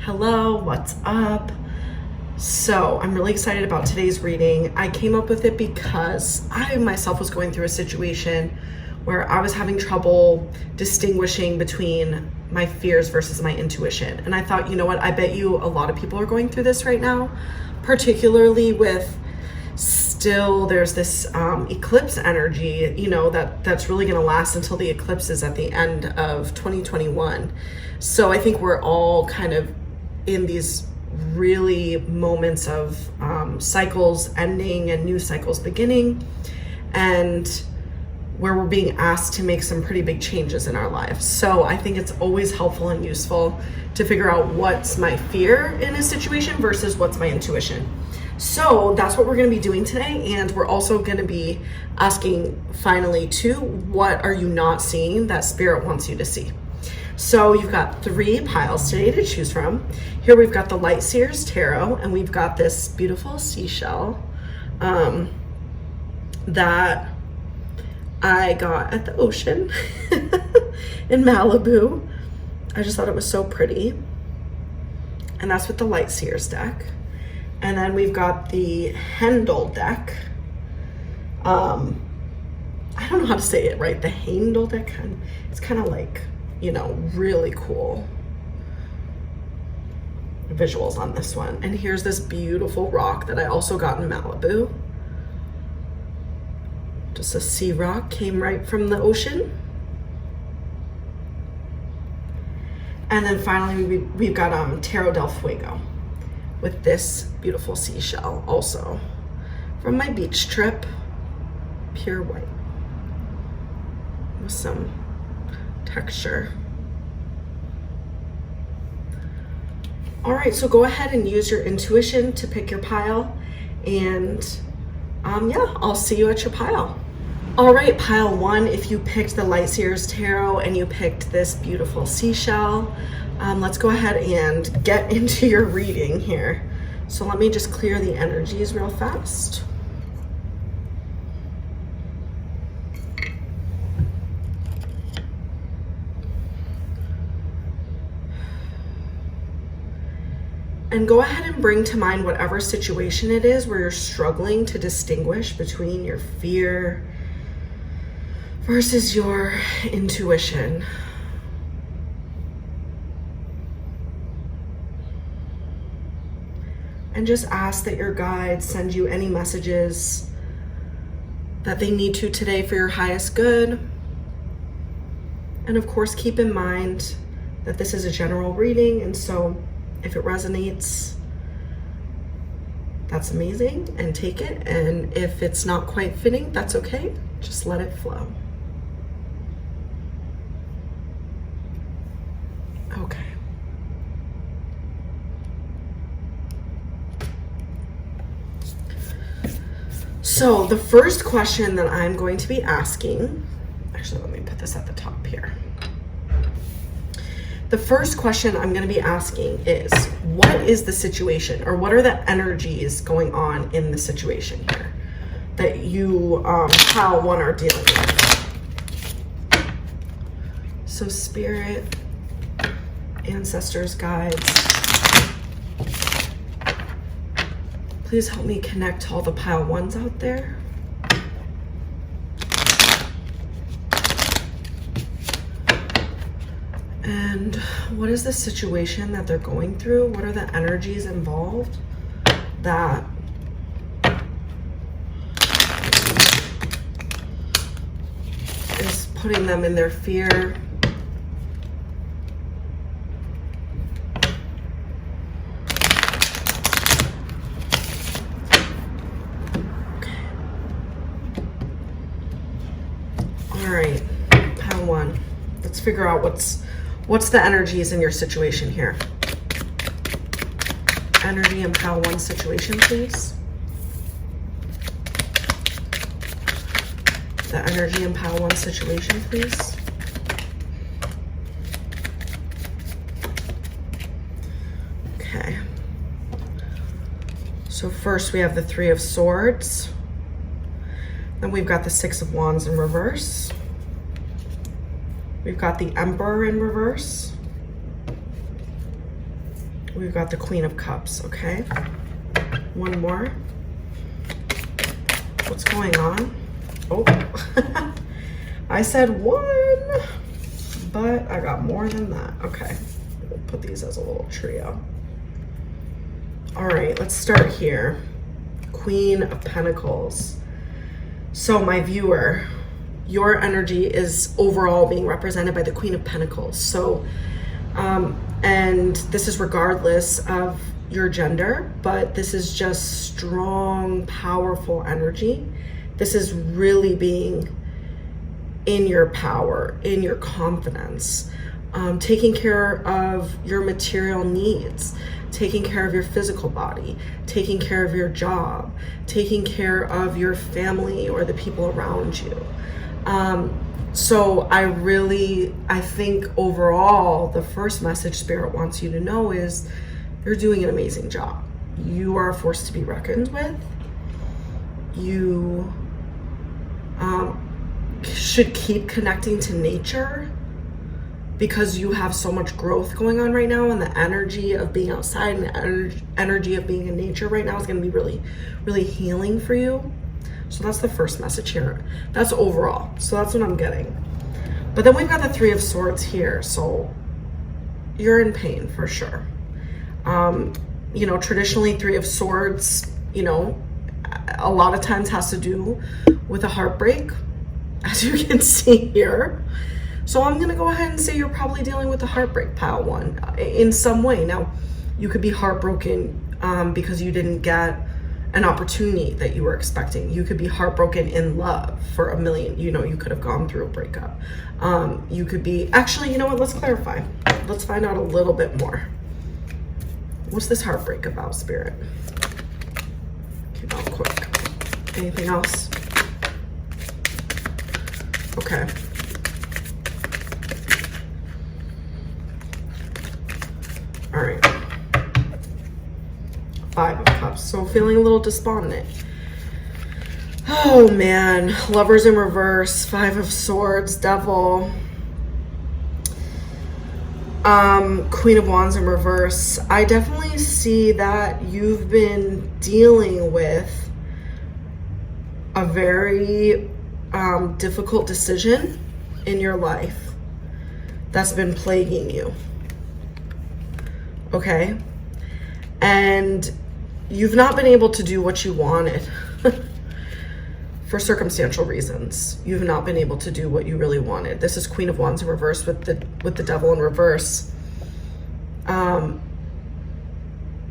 Hello, what's up? So I'm really excited about today's reading. I came up with it because I myself was going through a situation where I was having trouble distinguishing between my fears versus my intuition. And I thought, you know what, I bet you a lot of people are going through this right now, particularly with still there's this eclipse energy, that's really going to last until the eclipse is at the end of 2021. So I think we're all kind of in these really moments of cycles ending and new cycles beginning, and where we're being asked to make some pretty big changes in our lives. So I think it's always helpful and useful to figure out what's my fear in a situation versus what's my intuition. So that's what we're going to be doing today. And we're also going to be asking finally too, what are you not seeing that spirit wants you to see? So you've got 3 piles today to choose from. Here we've got the Light Seers Tarot, and we've got this beautiful seashell that I got at the ocean in Malibu. I just thought it was so pretty. And that's with the Light Seers deck. And then we've got the Hendel deck. I don't know how to say it right. The Hendel deck. It's kind of like, really cool visuals on this one. And here's this beautiful rock that I also got in Malibu. Just a sea rock, came right from the ocean. And then finally we've got Tarot del Fuego with this beautiful seashell, also from my beach trip, pure white with some texture. All right, so go ahead and use your intuition to pick your pile, and I'll see you at your pile. All right, pile 1, if you picked the Light Seers Tarot and you picked this beautiful seashell, let's go ahead and get into your reading here. So let me just clear the energies real fast. And go ahead and bring to mind whatever situation it is where you're struggling to distinguish between your fear versus your intuition. And just ask that your guides send you any messages that they need to today for your highest good. And of course, keep in mind that this is a general reading, and so if it resonates, that's amazing, and take it. And if it's not quite fitting, that's okay. Just let it flow. Okay. So the first question that I'm going to be asking, actually, let me put this at the top here. The first question I'm going to be asking is, what is the situation, or what are the energies going on in the situation here that you, pile 1, are dealing with? So spirit, ancestors, guides, please help me connect all the pile 1s out there. And what is the situation that they're going through? What are the energies involved that is putting them in their fear? Okay. All right, pile 1. Let's figure out what's the energies in your situation here. Energy in pile 1 situation, please. The energy in pile 1 situation, please. Okay. So first we have the 3 of Swords. Then we've got the 6 of Wands in reverse. We've got the Emperor in reverse. We've got the Queen of Cups, okay? One more. What's going on? Oh, I said one, but I got more than that. Okay, we'll put these as a little trio. All right, let's start here. Queen of Pentacles. So my viewer, your energy is overall being represented by the Queen of Pentacles. So, and this is regardless of your gender, but this is just strong, powerful energy. This is really being in your power, in your confidence, taking care of your material needs, taking care of your physical body, taking care of your job, taking care of your family or the people around you. So I think overall, the first message Spirit wants you to know is you're doing an amazing job. You are a force to be reckoned with. You should keep connecting to nature because you have so much growth going on right now, and the energy of being outside and the energy of being in nature right now is going to be really, really healing for you. So that's the first message here. That's overall. So that's what I'm getting. But then we've got the Three of Swords here. So you're in pain for sure. You know, traditionally Three of Swords, you know, a lot of times has to do with a heartbreak, as you can see here. So I'm going to go ahead and say you're probably dealing with the heartbreak, pile one, in some way. Now, you could be heartbroken because you didn't get an opportunity that you were expecting. You could be heartbroken in love for a million, you know, you could have gone through a breakup. You could be, actually, you know what, let's clarify. Let's find out a little bit more. What's this heartbreak about, Spirit? Keep out quick. Anything else? Okay. All right. Five of Cups. So feeling a little despondent. Oh man. Lovers in reverse. Five of Swords. Devil. Queen of Wands in reverse. I definitely see that you've been dealing with a very difficult decision in your life that's been plaguing you. Okay? And you've not been able to do what you wanted for circumstantial reasons. You've not been able to do what you really wanted. This is Queen of Wands in reverse with the Devil in reverse.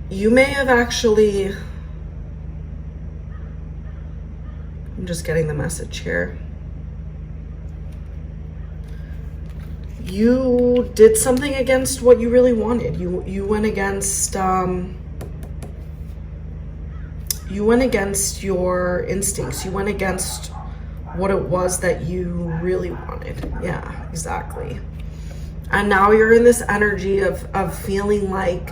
You may have actually, I'm just getting the message here. You did something against what you really wanted. You went against your instincts. You went against what it was that you really wanted. Yeah, exactly. And now you're in this energy of feeling like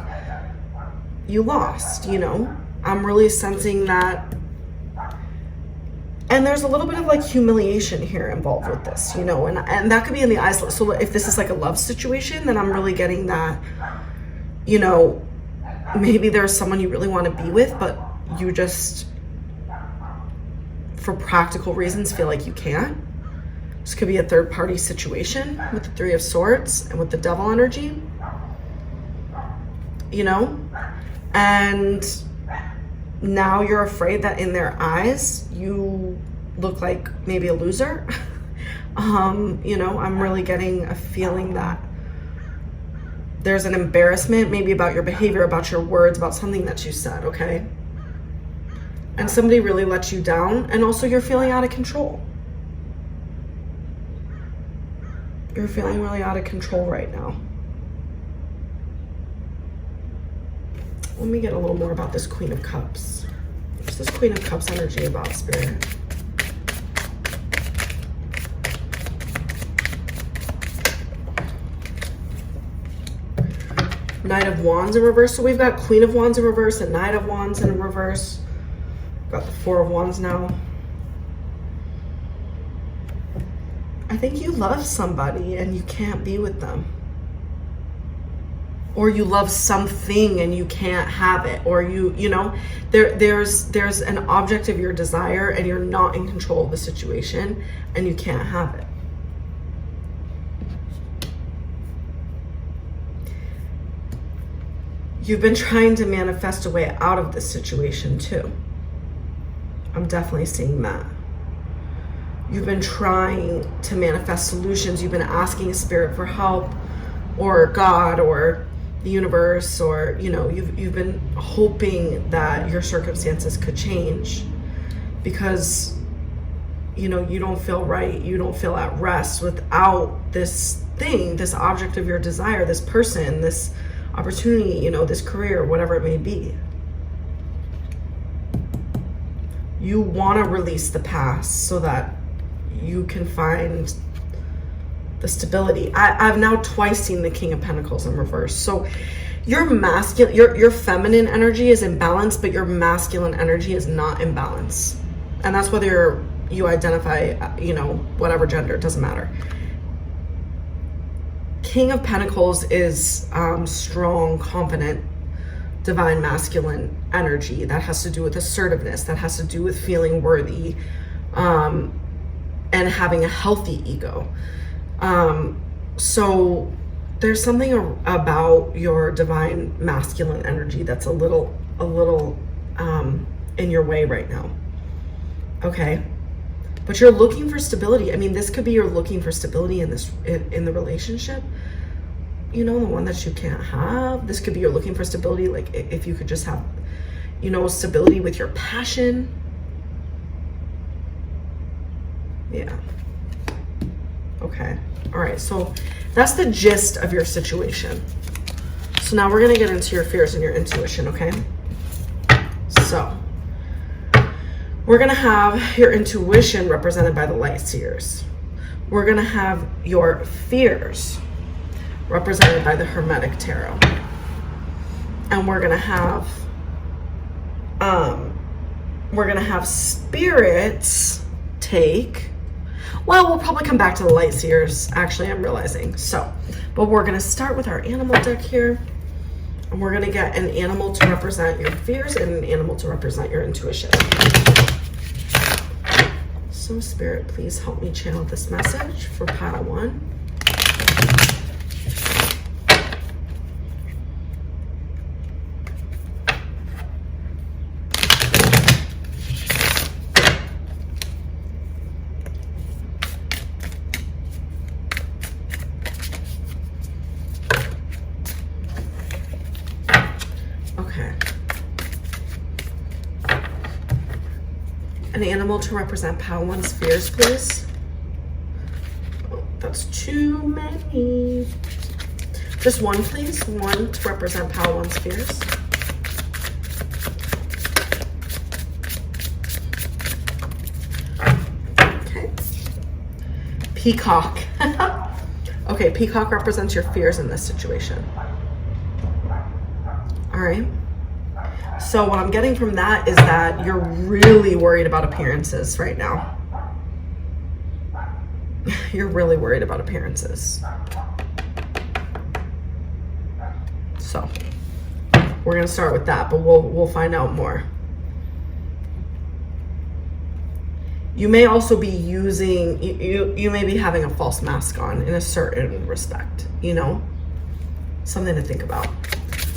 you lost, you know? I'm really sensing that. And there's a little bit of like humiliation here involved with this, you know, and that could be in the eyes. So if this is like a love situation, then I'm really getting that, you know, maybe there's someone you really want to be with, but you just, for practical reasons, feel like you can't. This could be a third party situation with the Three of Swords and with the Devil energy, you know, and now you're afraid that in their eyes you look like maybe a loser. You know, I'm really getting a feeling that there's an embarrassment maybe about your behavior, about your words, about something that you said, okay? And somebody really let you down, and also you're feeling out of control. You're feeling really out of control right now. Let me get a little more about this Queen of Cups. What's this Queen of Cups energy about, Spirit? Knight of Wands in reverse. So we've got Queen of Wands in reverse and Knight of Wands in reverse. Got the Four of Wands now. I think you love somebody and you can't be with them. or you love something and you can't have it, or you know, there's an object of your desire and you're not in control of the situation and you can't have it. You've been trying to manifest a way out of this situation too. I'm definitely seeing that. You've been trying to manifest solutions. You've been asking Spirit for help, or God, or the universe, or, you know, you've been hoping that your circumstances could change because, you know, you don't feel right. You don't feel at rest without this thing, this object of your desire, this person, this opportunity, you know, this career, whatever it may be. You want to release the past so that you can find the stability. I've now twice seen the King of Pentacles in reverse. So your masculine, your feminine energy is in balance, but your masculine energy is not in balance. And that's whether you identify, you know, whatever gender, it doesn't matter. King of Pentacles is strong, confident, divine masculine energy that has to do with assertiveness, that has to do with feeling worthy, and having a healthy ego. So there's something about your divine masculine energy that's a little in your way right now. Okay. But you're looking for stability. I mean, this could be you're looking for stability in the relationship, you know, the one that you can't have. This could be you're looking for stability, like if you could just have, you know, stability with your passion. Yeah. Okay. All right. So that's the gist of your situation. So now we're going to get into your fears and your intuition. Okay. So we're going to have your intuition represented by the light seers. We're going to have your fears represented by the Hermetic Tarot. And we're going to have spirits take, well, we'll probably come back to the light seers, actually, I'm realizing. So, but we're going to start with our animal deck here. And we're going to get an animal to represent your fears and an animal to represent your intuition. So Spirit, please help me channel this message for pile 1. Okay. An animal to represent pile 1's fears, please. Oh, that's too many. Just one, please. One to represent pile 1's fears. Okay. Peacock. Okay, peacock represents your fears in this situation. All right. So what I'm getting from that is that you're really worried about appearances right now. You're really worried about appearances. So we're going to start with that, but we'll find out more. You may also be using, you may be having a false mask on in a certain respect, you know? Something to think about.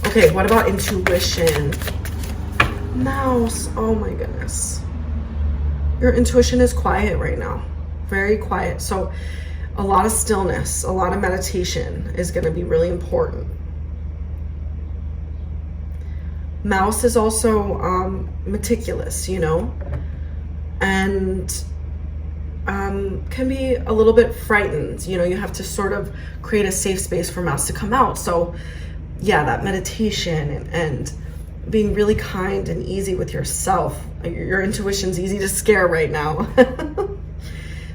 Okay, what about intuition? Mouse, oh my goodness. Your intuition is quiet right now. Very quiet. So a lot of stillness, a lot of meditation is going to be really important. Mouse is also meticulous, you know, and can be a little bit frightened. You know, you have to sort of create a safe space for Mouse to come out. So yeah, that meditation and being really kind and easy with yourself. Your intuition's easy to scare right now.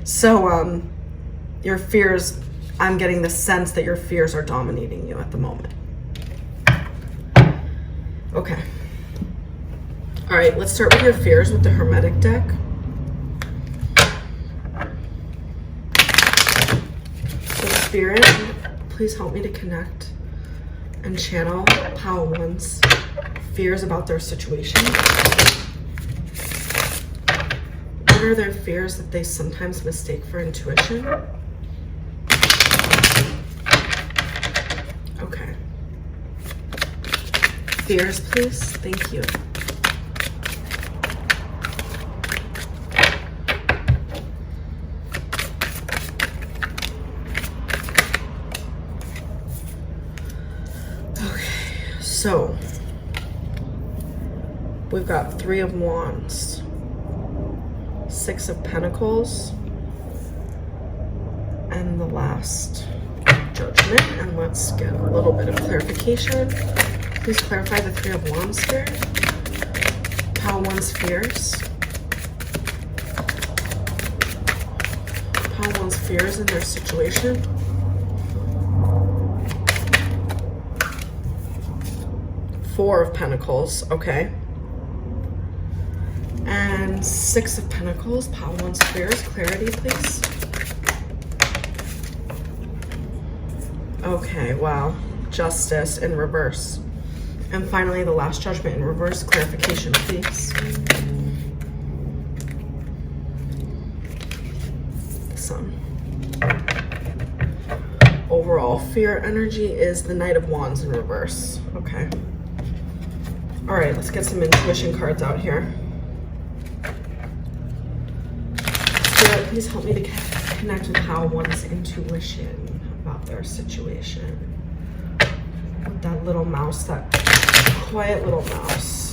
So your fears, I'm getting the sense that your fears are dominating you at the moment. Okay. All right, let's start with your fears with the Hermetic deck. So Spirit, please help me to connect and channel Pile One's fears about their situation. What are their fears that they sometimes mistake for intuition? Okay. Fears, please. Thank you. Okay, so we've got Three of Wands, Six of Pentacles, and the last Judgment. And let's get a little bit of clarification. Please clarify the Three of Wands here. Pile One's fears. Pile One's fears in their situation. Four of Pentacles, okay. And Six of Pentacles, Pile One's fears. Clarity, please. Okay, wow. Justice in reverse. And finally, the last Judgment in reverse. Clarification, please. The Sun. Overall, fear energy is the Knight of Wands in reverse. Okay. All right, let's get some intuition cards out here. Spirit, please help me to connect with Pile One's intuition about their situation. With that little mouse, that quiet little mouse.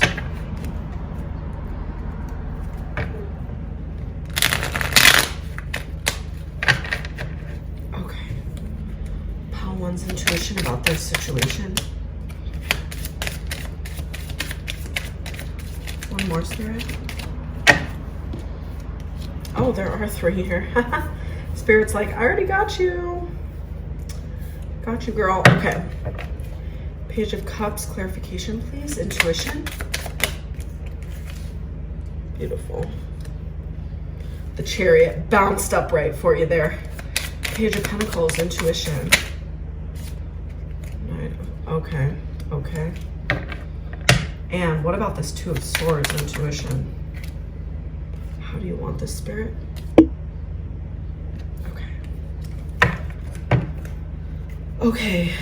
Okay. Pile One's intuition about their situation. One more, Spirit. Oh, there are three here. Spirit's like, I already got you. Got you, girl. Okay. Page of Cups, clarification, please. Intuition. Beautiful. The Chariot bounced up right for you there. Page of Pentacles, intuition. Right. Okay. Okay. And what about this Two of Swords, intuition? How do you want this, Spirit? Okay. Okay.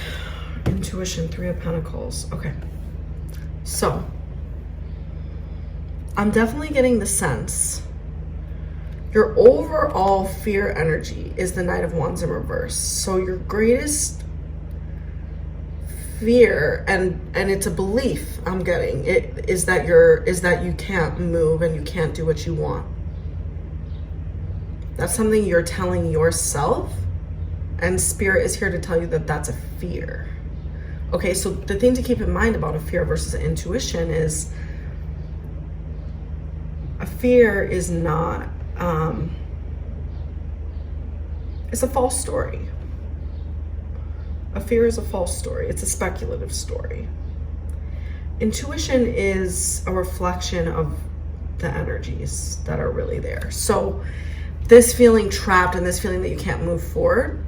Intuition, Three of Pentacles. Okay. So, I'm definitely getting the sense your overall fear energy is the Knight of Wands in reverse. So your greatest fear, and it's a belief I'm getting, it is that you can't move and you can't do what you want. That's something you're telling yourself, and Spirit is here to tell you that that's a fear. Okay, so the thing to keep in mind about a fear versus an intuition is a fear is not, it's a false story. A fear is a false story. It's a speculative story. Intuition is a reflection of the energies that are really there. So this feeling trapped and this feeling that you can't move forward,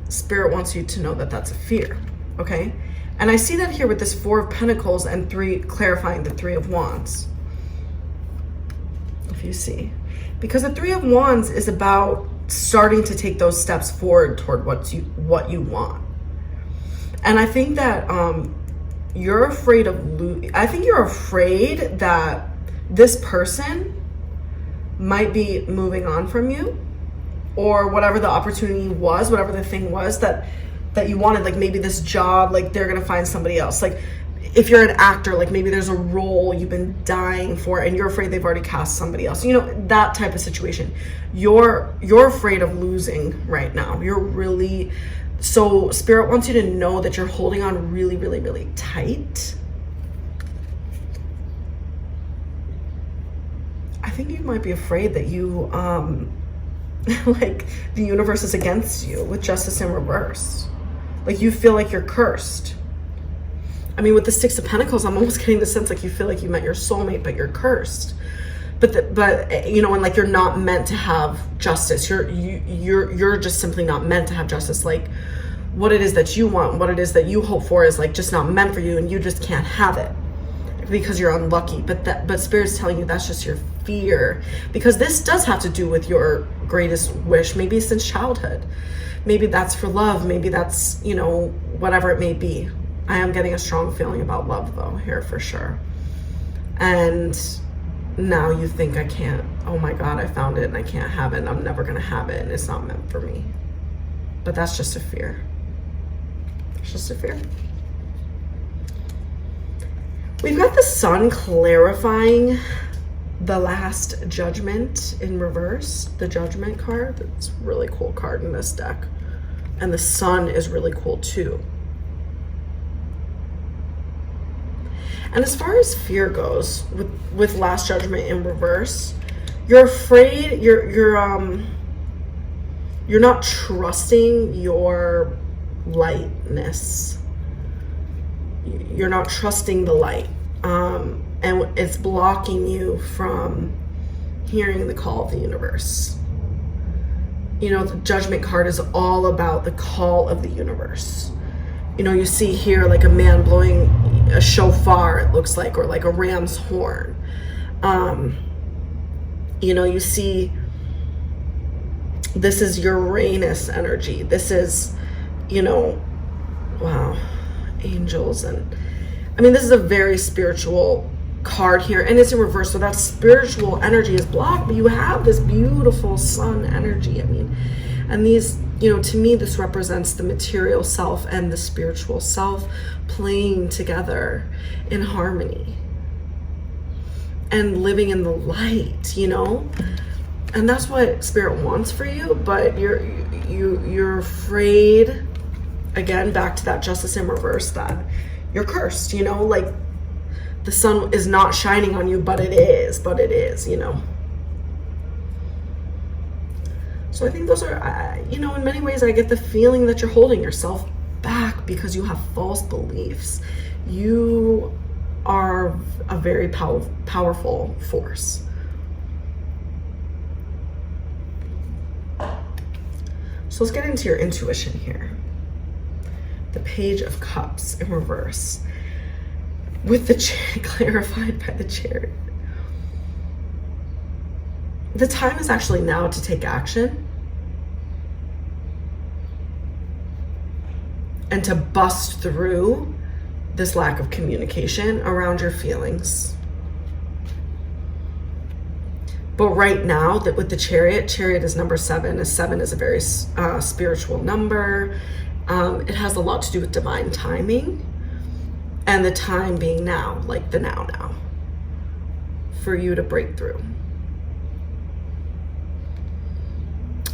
Spirit wants you to know that that's a fear, okay? And I see that here with this Four of Pentacles and clarifying the Three of Wands. If you see. Because the Three of Wands is about starting to take those steps forward toward what you want. And I think that you're afraid of I think you're afraid that this person might be moving on from you, or whatever the opportunity was, whatever the thing was that you wanted, like maybe this job, like they're gonna find somebody else. Like if you're an actor, like maybe there's a role you've been dying for and you're afraid they've already cast somebody else. You know, that type of situation. You're afraid of losing right now. So Spirit wants you to know that you're holding on really, really, really tight. I think you might be afraid that you, like the universe is against you with Justice in reverse. Like you feel like you're cursed. I mean, with the Six of Pentacles, I'm almost getting the sense like you feel like you met your soulmate, but you're cursed. But you know, and like you're not meant to have justice. You're just simply not meant to have justice. Like what it is that you want, what it is that you hope for is like just not meant for you, and you just can't have it because you're unlucky. But Spirit's telling you that's just your fear, because this does have to do with your greatest wish, maybe since childhood. Maybe that's for love, maybe that's, you know, whatever it may be. I am getting a strong feeling about love though here for sure. And now you think, I can't, oh my God, I found it and I can't have it and I'm never gonna have it and it's not meant for me. But that's just a fear. It's just a fear. We've got the Sun clarifying the Last Judgment in reverse, the Judgment card. It's a really cool card in this deck. And the Sun is really cool too. And as far as fear goes, with Last Judgment in reverse, you're afraid, you're not trusting your lightness. You're not trusting the light. And it's blocking you from hearing the call of the universe. You know, the Judgment card is all about the call of the universe. You know, you see here like a man blowing a shofar, it looks like, or like a ram's horn. You know, you see, this is Uranus energy. This is, you know, wow, angels. And I mean, this is a very spiritual card here, and it's in reverse, so that spiritual energy is blocked, but you have this beautiful Sun energy. I mean, and these, you know, to me, this represents the material self and the spiritual self playing together in harmony and living in the light, you know. And that's what Spirit wants for you, but you're afraid, again, back to that Justice in reverse, that you're cursed, you know, like the sun is not shining on you, but it is, you know. So I think those are, you know, in many ways I get the feeling that you're holding yourself back because you have false beliefs. You are a very powerful force. So let's get into your intuition here. The Page of Cups in reverse, with the clarified by the Chariot. The time is actually now to take action and to bust through this lack of communication around your feelings. But right now, that with the Chariot is number 7. 7 is a very spiritual number. It has a lot to do with divine timing, and the time being now, like the now, for you to break through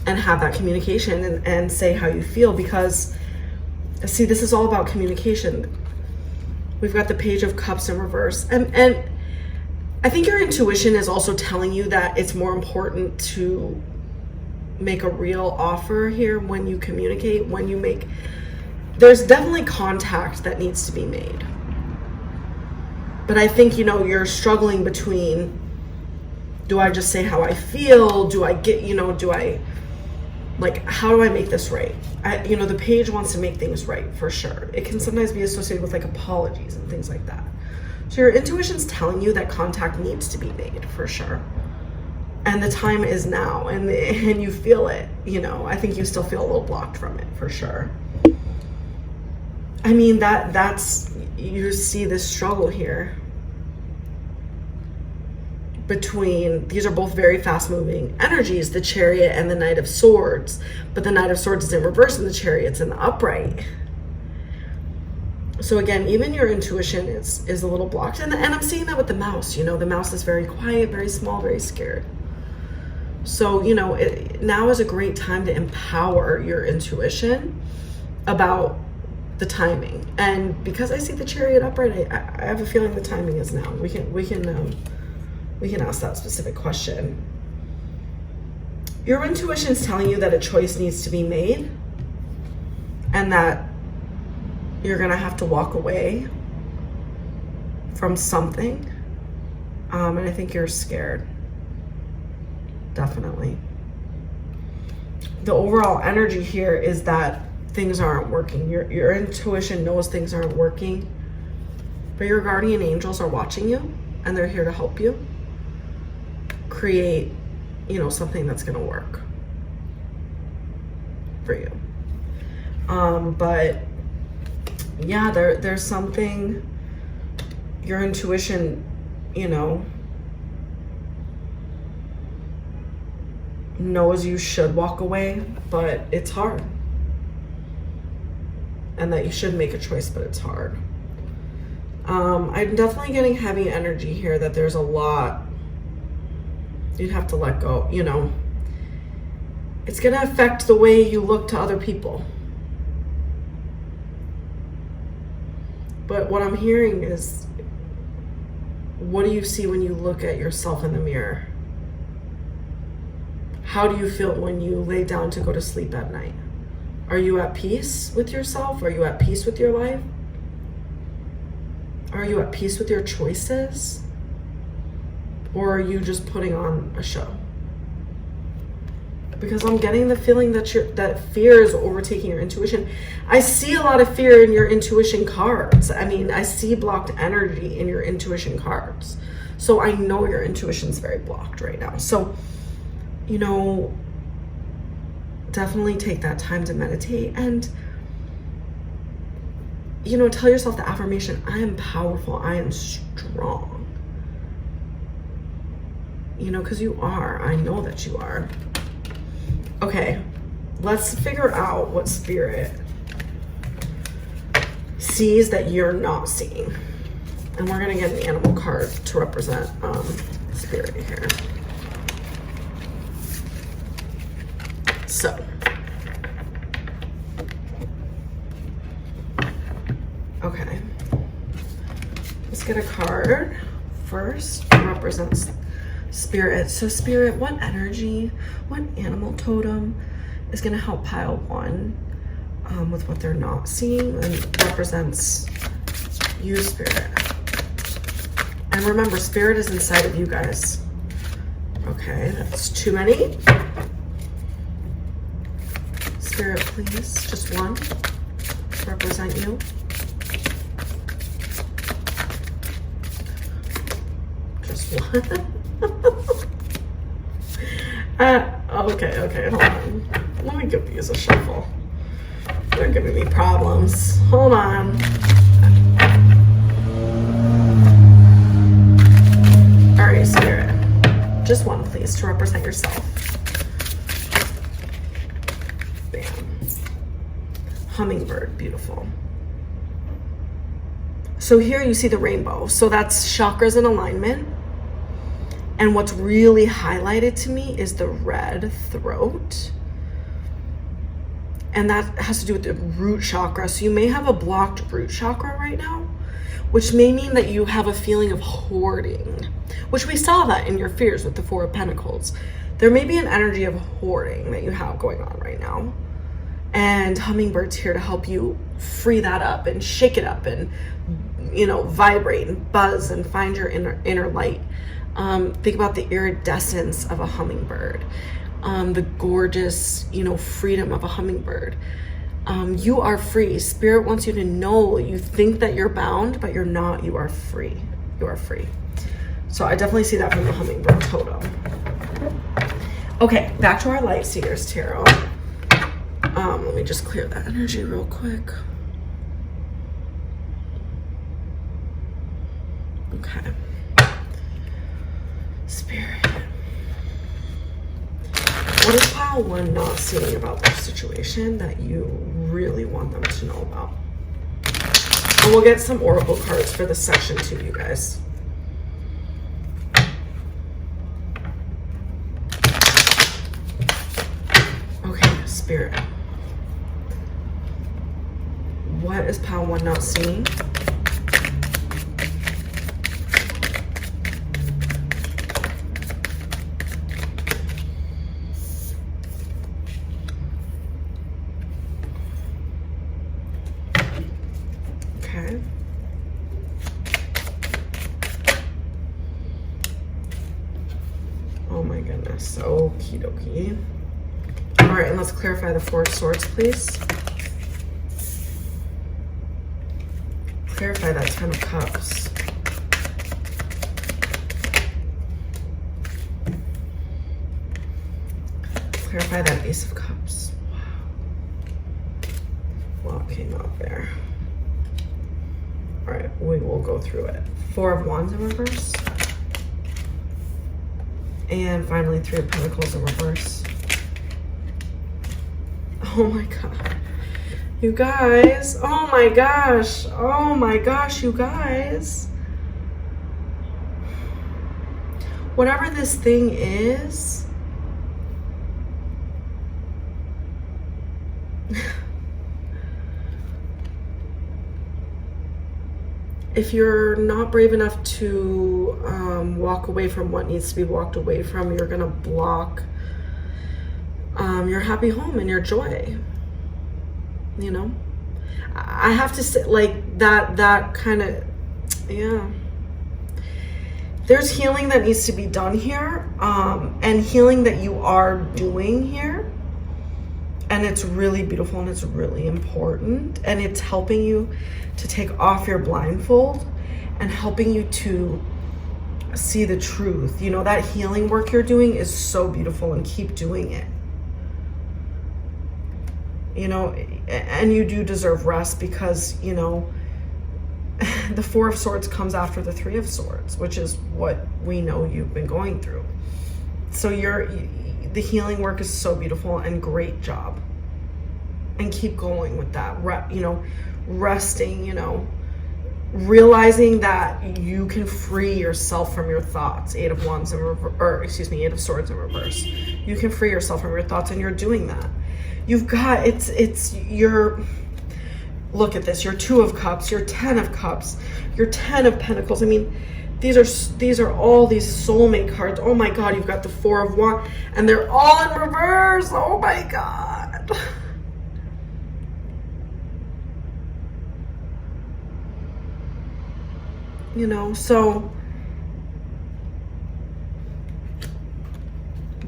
and have that communication and say how you feel. Because see, this is all about communication. We've got the Page of Cups in reverse, and I think your intuition is also telling you that it's more important to make a real offer here when you communicate, when you make, there's definitely contact that needs to be made. But I think, you know, you're struggling between, do I just say how I feel? Do I get, you know, do I, like, how do I make this right? You know, the Page wants to make things right for sure. It can sometimes be associated with like apologies and things like that. So your intuition's telling you that contact needs to be made for sure. And the time is now, and you feel it, you know. I think you still feel a little blocked from it for sure. I mean, that's, you see this struggle here between, these are both very fast moving energies, the Chariot and the Knight of Swords, but the Knight of Swords is in reverse and the Chariot's in the upright. So again, even your intuition is a little blocked. And I'm seeing that with the mouse, you know, the mouse is very quiet, very small, very scared. So, you know, now is a great time to empower your intuition about the timing. And because I see the Chariot upright, I have a feeling the timing is now. We can ask that specific question. Your intuition is telling you that a choice needs to be made, and that you're gonna have to walk away from something. And I think you're scared. Definitely. The overall energy here is that things aren't working. Your intuition knows things aren't working, but your guardian angels are watching you and they're here to help you create, you know, something that's going to work for you. But yeah, there's something, your intuition, you know, knows you should walk away, but it's hard. And that you should make a choice, but it's hard. I'm definitely getting heavy energy here, that there's a lot you'd have to let go, you know. It's going to affect the way you look to other people. But what I'm hearing is, what do you see when you look at yourself in the mirror? How do you feel when you lay down to go to sleep at night? Are you at peace with yourself? Are you at peace with your life? Are you at peace with your choices? Or are you just putting on a show? Because I'm getting the feeling that that fear is overtaking your intuition. I see a lot of fear in your intuition cards. I mean, I see blocked energy in your intuition cards. So I know your intuition's very blocked right now. So, you know, definitely take that time to meditate and, you know, tell yourself the affirmation, I am powerful, I am strong. You know, because you are. I know that you are. Okay, let's figure out what spirit sees that you're not seeing. And we're going to get an animal card to represent spirit here. So, okay. Let's get a card first that represents spirit. So spirit, what energy, what animal totem is going to help pile one with what they're not seeing and represents you, spirit? And remember, spirit is inside of you guys. Okay, that's too many. Spirit, please, just one to represent you. Just one. Okay, hold on. Let me give these a shuffle. They're giving me problems. Hold on. All right, spirit. Just one, please, to represent yourself. Bam. Hummingbird, beautiful. So here you see the rainbow. So that's chakras in alignment. And what's really highlighted to me is the red throat. And that has to do with the root chakra. So you may have a blocked root chakra right now, which may mean that you have a feeling of hoarding, which we saw that in your fears with the Four of Pentacles. There may be an energy of hoarding that you have going on right now. And Hummingbird's here to help you free that up and shake it up and, you know, vibrate and buzz and find your inner light. Think about the iridescence of a hummingbird, the gorgeous, you know, freedom of a hummingbird. You are free. Spirit wants you to know, you think that you're bound, but you're not. You are free. You are free. So I definitely see that from the hummingbird totem. Okay, back to our Light Seers Tarot. Let me just clear that energy real quick. Okay. Spirit. What is pile one not seeing about their situation that you really want them to know about? And we'll get some oracle cards for this section too, you guys. Okay, Spirit. What is pile one not seeing? Okay. Oh my goodness. Okie dokie. All right, and let's clarify the Four of Swords, please. Clarify that Ten of Cups. Clarify that Ace of Cups. Wow. A lot came out there. All right, we will go through it. Four of Wands in reverse. And finally, Three of Pentacles in reverse. Oh my God. You guys. Oh my gosh. Oh my gosh, you guys. Whatever this thing is, if you're not brave enough to walk away from what needs to be walked away from, you're gonna block your happy home and your joy. You know, I have to say, like, that kind of, yeah. There's healing that needs to be done here, and healing that you are doing here. And it's really beautiful and it's really important. And it's helping you to take off your blindfold and helping you to see the truth. You know, that healing work you're doing is so beautiful, and keep doing it. You know, and you do deserve rest because, you know, the Four of Swords comes after the Three of Swords, which is what we know you've been going through. So the healing work is so beautiful, and great job. And keep going with that, you know, resting, you know, realizing that you can free yourself from your thoughts. Eight of Wands in reverse, or excuse me, Eight of Swords in reverse. You can free yourself from your thoughts, and you're doing that. You've got, look at this, your Two of Cups, your Ten of Cups, your Ten of Pentacles. I mean, these are all these soulmate cards. Oh my God, you've got the Four of Wands, and they're all in reverse. Oh my God. You know, so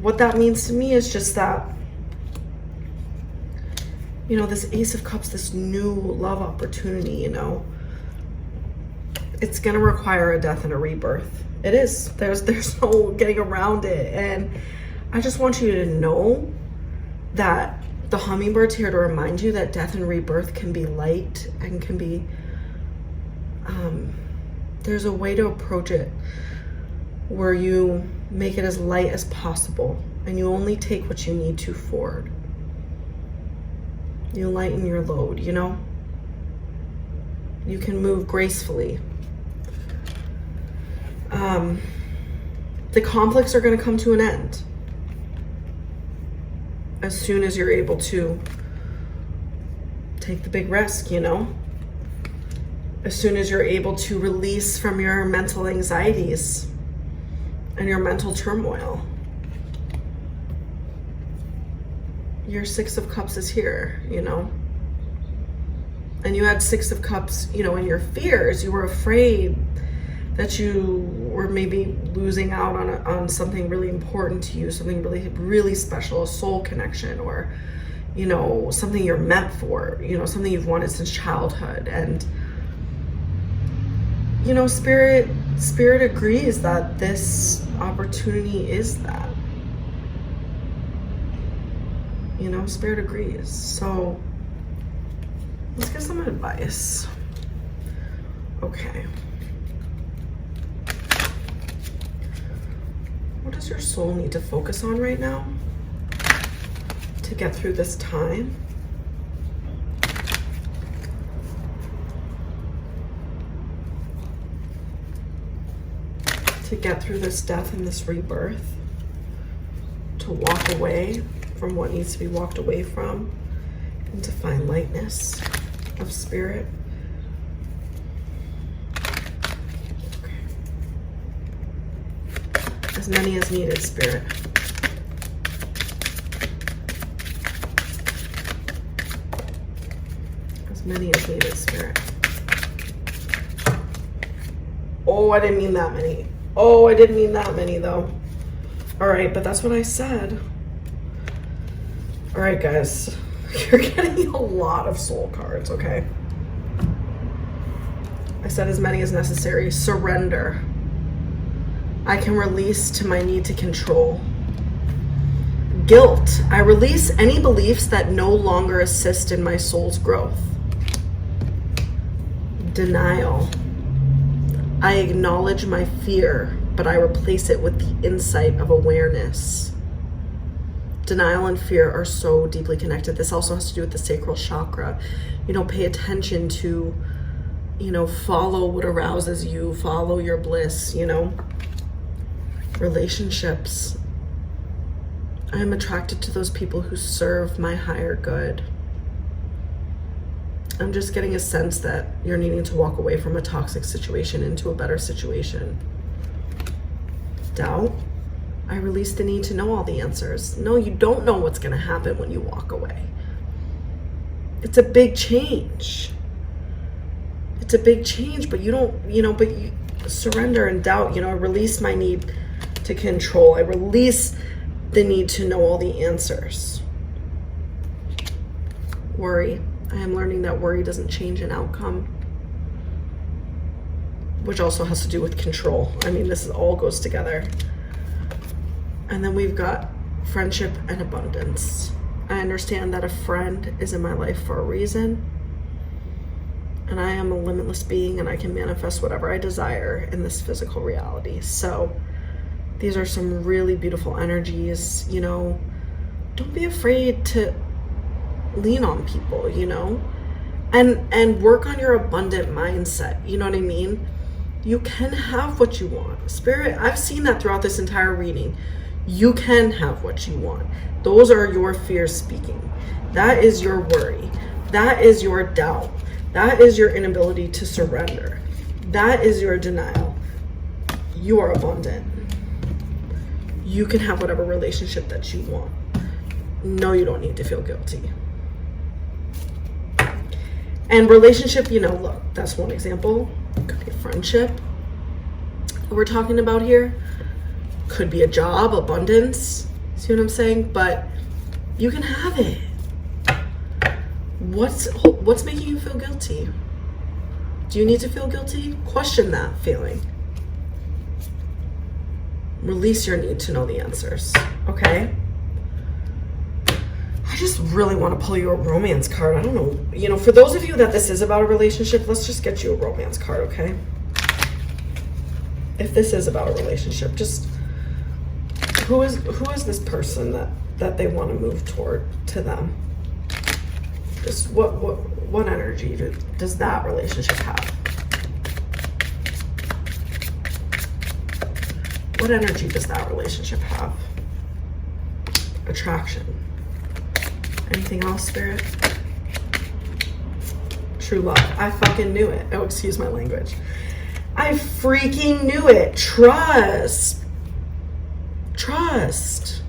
what that means to me is just that, you know, this Ace of Cups, this new love opportunity, you know, it's going to require a death and a rebirth. It is. There's no getting around it. And I just want you to know that the hummingbird's here to remind you that death and rebirth can be light and can be, there's a way to approach it where you make it as light as possible, and you only take what you need to forward. You lighten your load, you know? You can move gracefully. The conflicts are going to come to an end as soon as you're able to take the big risk, you know? As soon as you're able to release from your mental anxieties and your mental turmoil. Your Six of Cups is here, you know? And you had Six of Cups, you know, in your fears. You were afraid that you were maybe losing out on something really important to you, something really, really special, a soul connection, or, you know, something you're meant for, you know, something you've wanted since childhood. And, you know, Spirit agrees that this opportunity is that. You know, Spirit agrees. So let's get some advice. Okay. What does your soul need to focus on right now to get through this time? To get through this death and this rebirth? To walk away from what needs to be walked away from, and to find lightness of spirit. Okay. As many as needed, Spirit. As many as needed, Spirit. Oh, I didn't mean that many. Oh, I didn't mean that many, though. All right, but that's what I said. All right, guys, you're getting a lot of soul cards, okay? I said as many as necessary. Surrender. I can release to my need to control. Guilt. I release any beliefs that no longer assist in my soul's growth. Denial. I acknowledge my fear, but I replace it with the insight of awareness. Denial and fear are so deeply connected. This also has to do with the sacral chakra. Pay attention to, follow what arouses you, follow your bliss, Relationships. I am attracted to those people who serve my higher good. I'm just getting a sense that you're needing to walk away from a toxic situation into a better situation. Doubt. I release the need to know all the answers. No, you don't know what's going to happen when you walk away. It's a big change. It's a big change, but you don't, but you surrender and doubt, I release my need to control. I release the need to know all the answers. Worry. I am learning that worry doesn't change an outcome, which also has to do with control. This all goes together. And then we've got friendship and abundance. I understand that a friend is in my life for a reason. And I am a limitless being and I can manifest whatever I desire in this physical reality. So these are some really beautiful energies, Don't be afraid to lean on people, and work on your abundant mindset. You know what I mean? You can have what you want. Spirit, I've seen that throughout this entire reading. You can have what you want. Those are your fears speaking. That is your worry. That is your doubt. That is your inability to surrender. That is your denial. You are abundant. You can have whatever relationship that you want. No, you don't need to feel guilty. And relationship, look, that's one example. Could be a friendship. What we're talking about here could be a job, abundance. See what I'm saying? But you can have it. What's making you feel guilty? Do you need to feel guilty? Question that feeling. Release your need to know the answers, okay? I just really want to pull you a romance card. I don't know. For those of you that this is about a relationship, let's just get you a romance card, okay? If this is about a relationship, just who is this person that they want to move to them? Just what energy does that relationship have? What energy does that relationship have? Attraction. Anything else, Spirit? True love. I fucking knew it. Oh, excuse my language. I freaking knew it. Trust. Trust.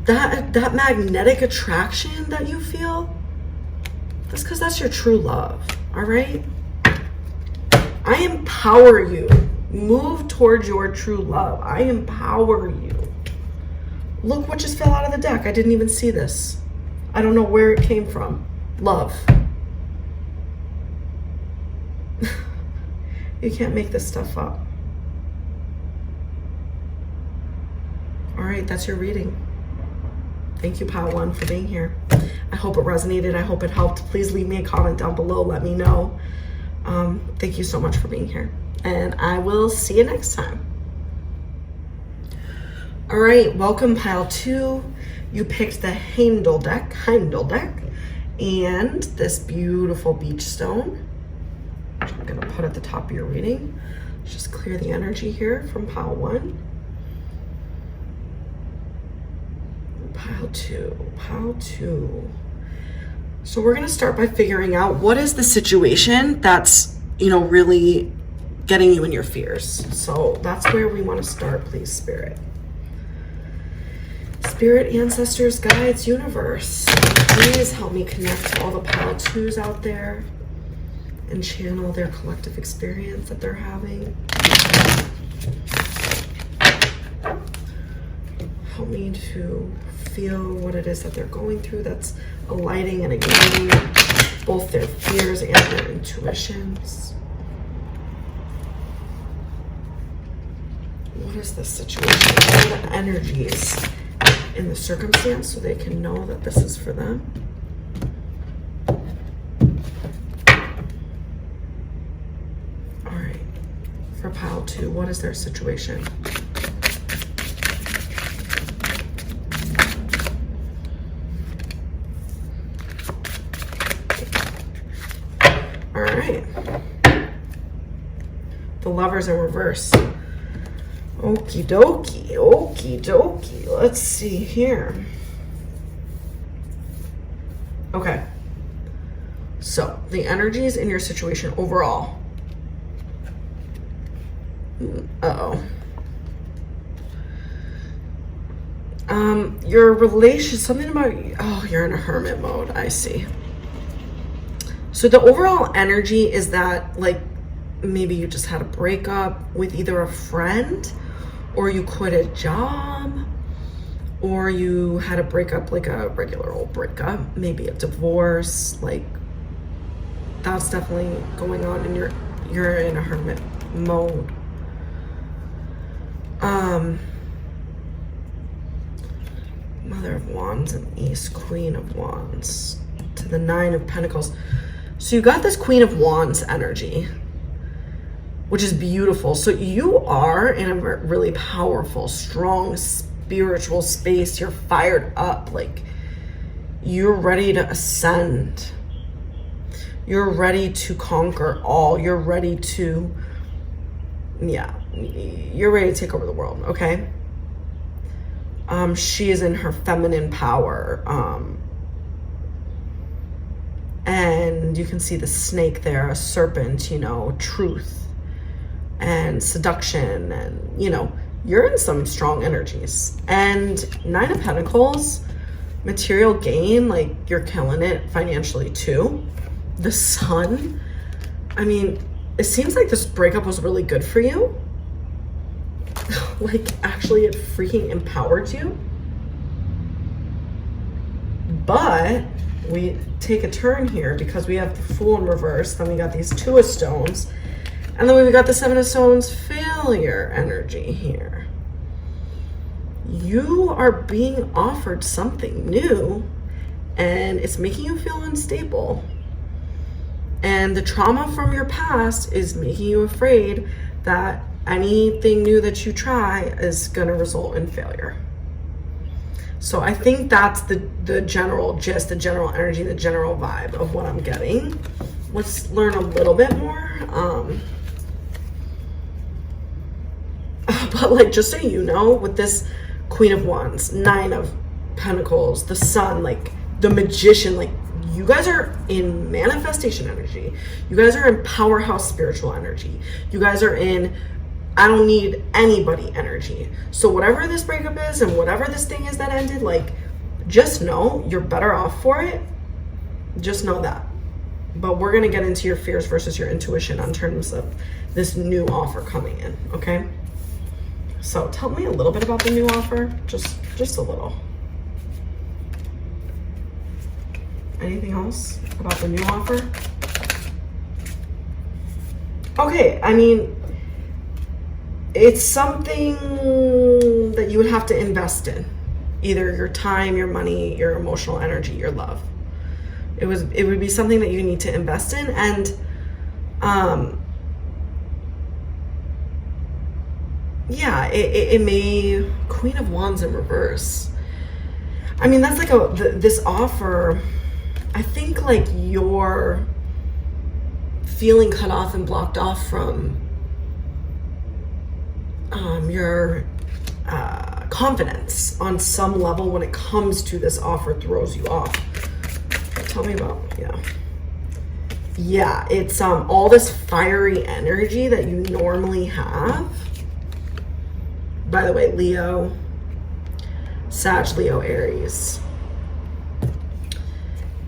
That magnetic attraction that you feel, that's because that's your true love. All right? I empower you. Move towards your true love. I empower you. Look what just fell out of the deck. I didn't even see this. I don't know where it came from. Love. You can't make this stuff up. All right, that's your reading. Thank you, Pile 1, for being here. I hope it resonated. I hope it helped. Please leave me a comment down below. Let me know. Thank you so much for being here. And I will see you next time. All right, welcome, Pile 2. You picked the Heimdall deck, and this beautiful beach stone, which I'm gonna put at the top of your reading. Just clear the energy here from Pile 1. Pile 2. So we're gonna start by figuring out what is the situation that's, really getting you in your fears. So that's where we wanna start, please, Spirit. Spirit, ancestors, guides, universe, please help me connect to all the Pile 2s out there and channel their collective experience that they're having. Help me to feel what it is that they're going through that's alighting and igniting both their fears and their intuitions. What is this situation? What are the energies in the circumstance so they can know that this is for them? All right. For pile 2, what is their situation? All right. The Lovers in reverse. Okie dokie, okie dokie. Let's see here. Okay. So, the energies in your situation overall. Uh-oh. Your relation, something about, oh, you're in a hermit mode. I see. So the overall energy is that, like, maybe you just had a breakup with either a friend, or you quit a job, or you had a breakup, like a regular old breakup, maybe a divorce. Like, that's definitely going on, and you're in a hermit mode. Mother of Wands and East, Queen of Wands to the Nine of Pentacles. So you got this Queen of Wands energy, which is beautiful. So you are in a really powerful, strong, spiritual space. You're fired up. Like, you're ready to ascend. You're ready to conquer all. You're ready to, yeah, you're ready to take over the world, okay? She is in her feminine power. And you can see the snake there, a serpent, you know, truth and seduction, and, you know, you're in some strong energies. And Nine of Pentacles, material gain, like, you're killing it financially too. The Sun, I mean, it seems like this breakup was really good for you. Like, actually it freaking empowered you. But we take a turn here because we have the Fool in reverse, then we got these Two of Stones, and then we've got the Seven of Stones failure energy here. You are being offered something new, and it's making you feel unstable. And the trauma from your past is making you afraid that anything new that you try is going to result in failure. So I think that's the general gist, the general energy, the general vibe of what I'm getting. Let's learn a little bit more. But, like, just so you know, with this Queen of Wands, Nine of Pentacles, the Sun, like, the Magician, like, you guys are in manifestation energy. You guys are in powerhouse spiritual energy. You guys are in I don't need anybody energy. So whatever this breakup is and whatever this thing is that ended, like, just know you're better off for it. Just know that. But we're going to get into your fears versus your intuition on terms of this new offer coming in, okay? So tell me a little bit about the new offer. Just a little. Anything else about the new offer? Okay, I mean, it's something that you would have to invest in. Either your time, your money, your emotional energy, your love. It would be something that you need to invest in. And yeah, it may, Queen of Wands in reverse. I mean, that's like this offer, I think, like, you're feeling cut off and blocked off from your confidence on some level when it comes to this offer throws you off. Tell me about, yeah, it's all this fiery energy that you normally have. By the way, Leo, Sag, Leo, Aries.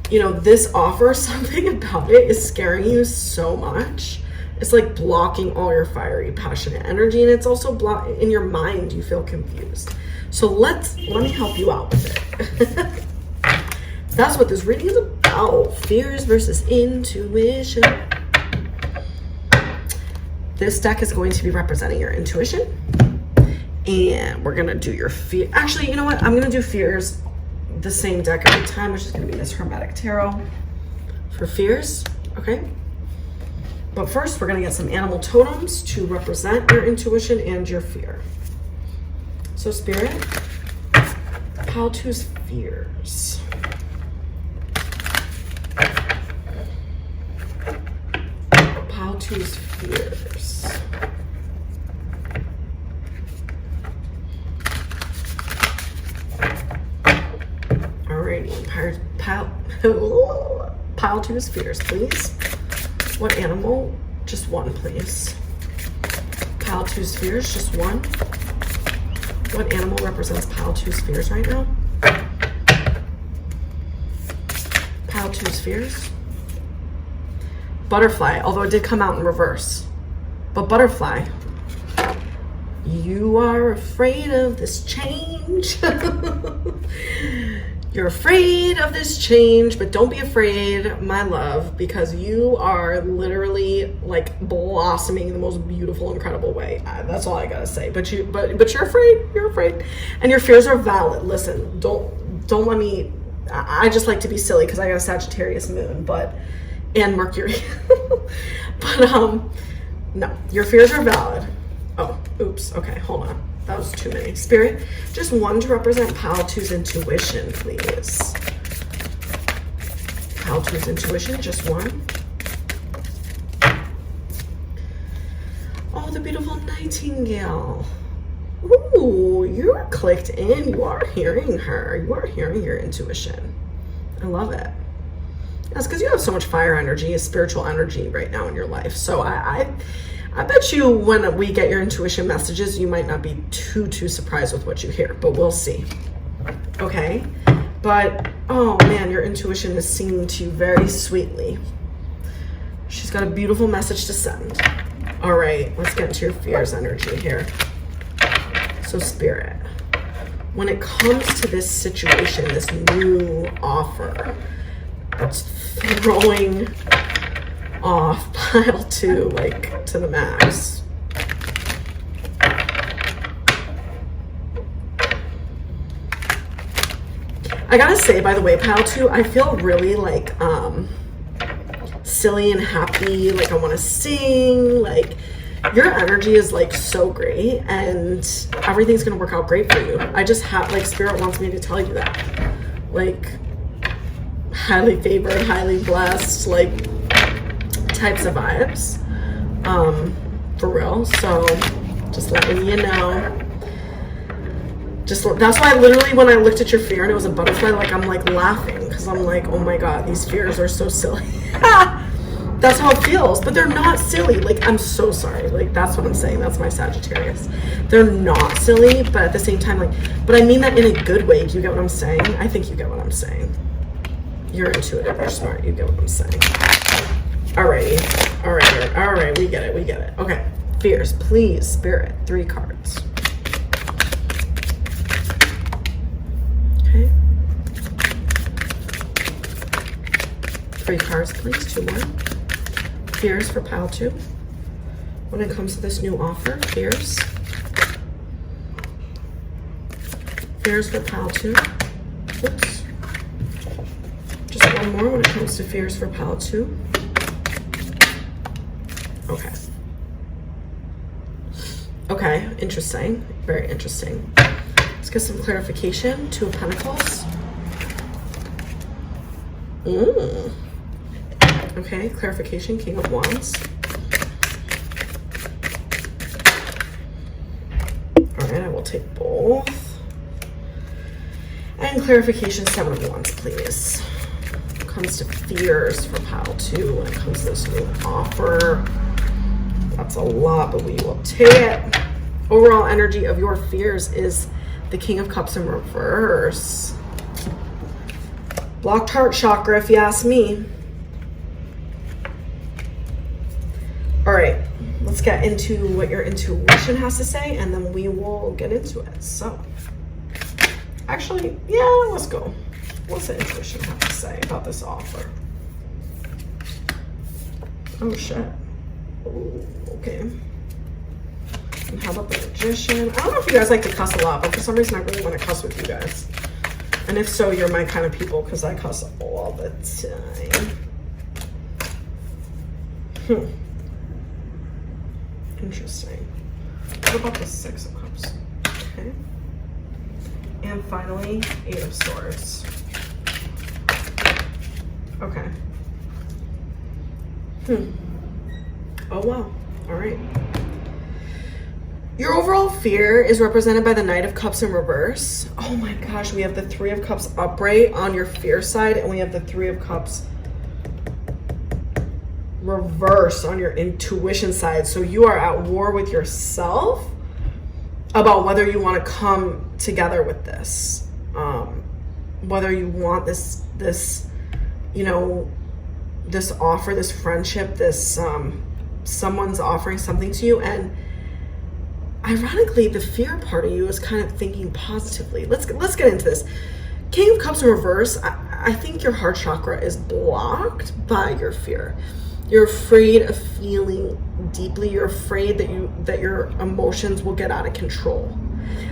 You know, this offer, something about it is scaring you so much. It's like blocking all your fiery, passionate energy, and it's also in your mind. You feel confused. So let me help you out with it. That's what this reading is about. Fears versus intuition. This deck is going to be representing your intuition. And we're going to do your fear. Actually, you know what? I'm going to do fears the same deck every time, which is going to be this Hermetic Tarot for fears. Okay. But first, we're going to get some animal totems to represent your intuition and your fear. So, Spirit, how to's fears. How to's fears. Alrighty, pile to's fears, please. What animal? Just one, please. Pile to's fears, just one. What animal represents pile to's fears right now? Pile to's fears. Butterfly, although it did come out in reverse. But butterfly, you are afraid of this change. You're afraid of this change, but don't be afraid, my love, because you are literally like blossoming in the most beautiful, incredible way. That's all I gotta say. But you're afraid. You're afraid, and your fears are valid. Listen, don't let me. I just like to be silly because I got a Sagittarius moon, and Mercury. But no, your fears are valid. Oh, oops. Okay, hold on. That was too many. Spirit, just one to represent Pal 2's intuition, please. Pal 2's intuition, just one. Oh, the beautiful nightingale. Ooh, you're clicked in. You are hearing her. You are hearing your intuition. I love it. That's because you have so much fire energy, spiritual energy right now in your life. So I bet you when we get your intuition messages, you might not be too surprised with what you hear, but we'll see. Okay? But, oh man, your intuition is singing to you very sweetly. She's got a beautiful message to send. All right, let's get into your fears energy here. So Spirit, when it comes to this situation, this new offer that's throwing off Pile 2 like to the max. I gotta say, by the way, Pile 2, I feel really like silly and happy, like I want to sing, like your energy is like so great and everything's gonna work out great for you. I just have like Spirit wants me to tell you that, like highly favored, highly blessed, like types of vibes, for real. So just letting you know. That's why literally when I looked at your fear and it was a butterfly, like I'm like laughing because I'm like, oh my god, these fears are so silly. That's how it feels, but they're not silly. Like, I'm so sorry. Like, that's what I'm saying. That's my Sagittarius. They're not silly, but at the same time, like, but I mean that in a good way. Do you get what I'm saying? I think you get what I'm saying. You're intuitive, you're smart, you get what I'm saying. Alrighty. Alright, we get it. Okay. Fears, please, Spirit. 3 cards. Okay. 3 cards, please. 2 more. Fears for Pile 2. When it comes to this new offer, fears. Fears for Pile 2. Oops. Just one more when it comes to fears for Pile 2. Okay. Okay, interesting. Very interesting. Let's get some clarification. 2 of Pentacles. Okay, clarification, King of Wands. All right, I will take both. And clarification, 7 of Wands, please. When it comes to fears for Pile 2, when it comes to this new offer, that's a lot, but we will take it. Overall energy of your fears is the King of Cups in reverse. Blocked heart chakra, if you ask me. All right, let's get into what your intuition has to say, and then we will get into it. So, actually, yeah, let's go. What's the intuition have to say about this offer? Oh shit. Ooh, okay. And how about the Magician? I don't know if you guys like to cuss a lot, but for some reason I really want to cuss with you guys. And if so, you're my kind of people, because I cuss all the time. Interesting. What about the Six of Cups? Okay. And finally, Eight of Swords. Okay. Oh, wow. All right. Your overall fear is represented by the Knight of Cups in reverse. Oh my gosh, we have the Three of Cups upright on your fear side, and we have the Three of Cups reverse on your intuition side. So you are at war with yourself about whether you want to come together with this, whether you want this, you know, this offer, this friendship, this someone's offering something to you. And ironically, the fear part of you is kind of thinking positively. Let's get into this. King of Cups in reverse. I think your heart chakra is blocked by your fear. You're afraid of feeling deeply. You're afraid that your emotions will get out of control.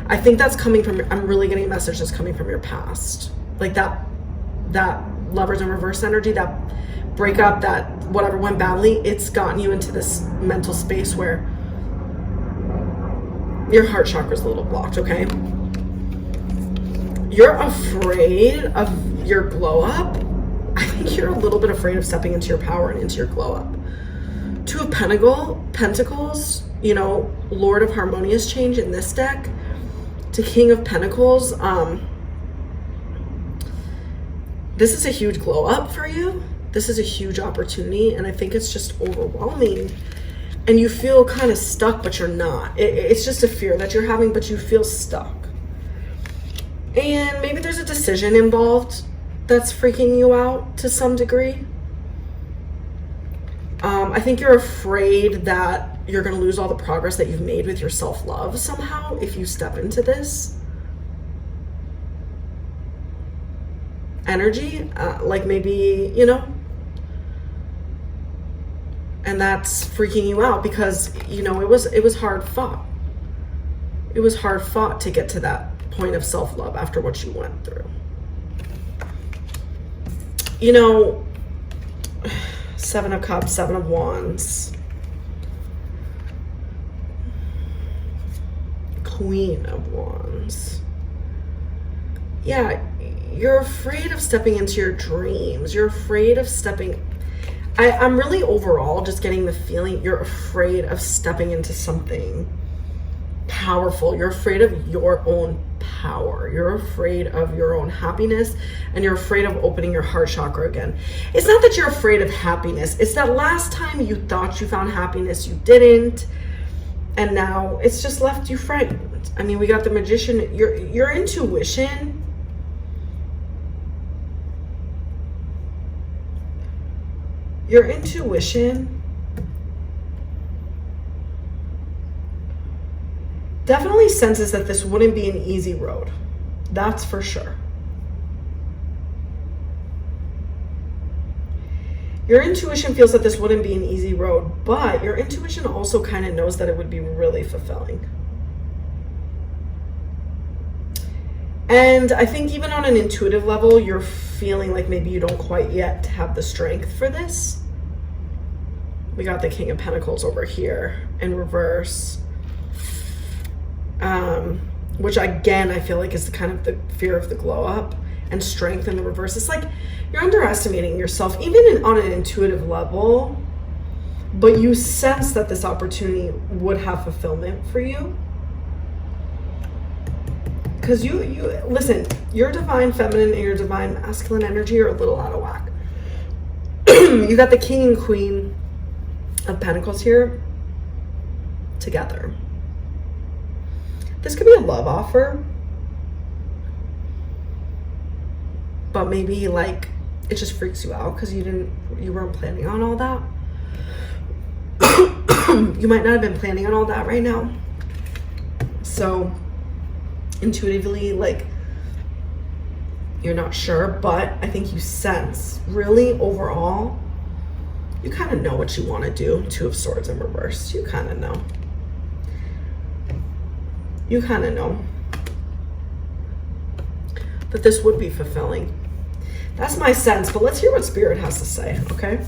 I think that's coming from I'm really getting a message that's coming from your past. Like that Lovers in reverse energy, that breakup, that whatever went badly, it's gotten you into this mental space where your heart chakra is a little blocked, okay? You're afraid of your glow up. I think you're a little bit afraid of stepping into your power and into your glow up. Two of Pentacles, you know, Lord of Harmonious change in this deck, to King of Pentacles. This is a huge glow up for you. This is a huge opportunity, and I think it's just overwhelming. And you feel kind of stuck, but you're not. It's just a fear that you're having, but you feel stuck. And maybe there's a decision involved that's freaking you out to some degree. I think you're afraid that you're going to lose all the progress that you've made with your self-love somehow if you step into this energy. Like maybe, you know, and that's freaking you out because, you know, it was hard fought. It was hard fought to get to that point of self-love after what you went through. You know, Seven of Cups, Seven of Wands, Queen of Wands. Yeah, you're afraid of stepping into your dreams. You're afraid of stepping... I'm really overall just getting the feeling you're afraid of stepping into something powerful. You're afraid of your own power. You're afraid of your own happiness, and you're afraid of opening your heart chakra again. It's not that you're afraid of happiness. It's that last time you thought you found happiness, you didn't, and now it's just left you frightened. I mean, we got the Magician. Your intuition... Your intuition definitely senses that this wouldn't be an easy road. That's for sure. Your intuition feels that this wouldn't be an easy road, but your intuition also kind of knows that it would be really fulfilling. And I think even on an intuitive level, you're feeling like maybe you don't quite yet have the strength for this. We got the King of Pentacles over here in reverse. Which again, I feel like is the kind of the fear of the glow up and strength in the reverse. It's like you're underestimating yourself, even on an intuitive level, but you sense that this opportunity would have fulfillment for you. Because you listen, your divine feminine and your divine masculine energy are a little out of whack. You got the King and Queen of Pentacles here together. This could be a love offer, but maybe like it just freaks you out because you weren't planning on all that. You might not have been planning on all that right now. So intuitively, like, You're not sure, but I think you sense, really, overall, you kind of know what you want to do. Two of Swords in reverse. You kind of know. You kind of know that this would be fulfilling. That's my sense, but let's hear what Spirit has to say, okay?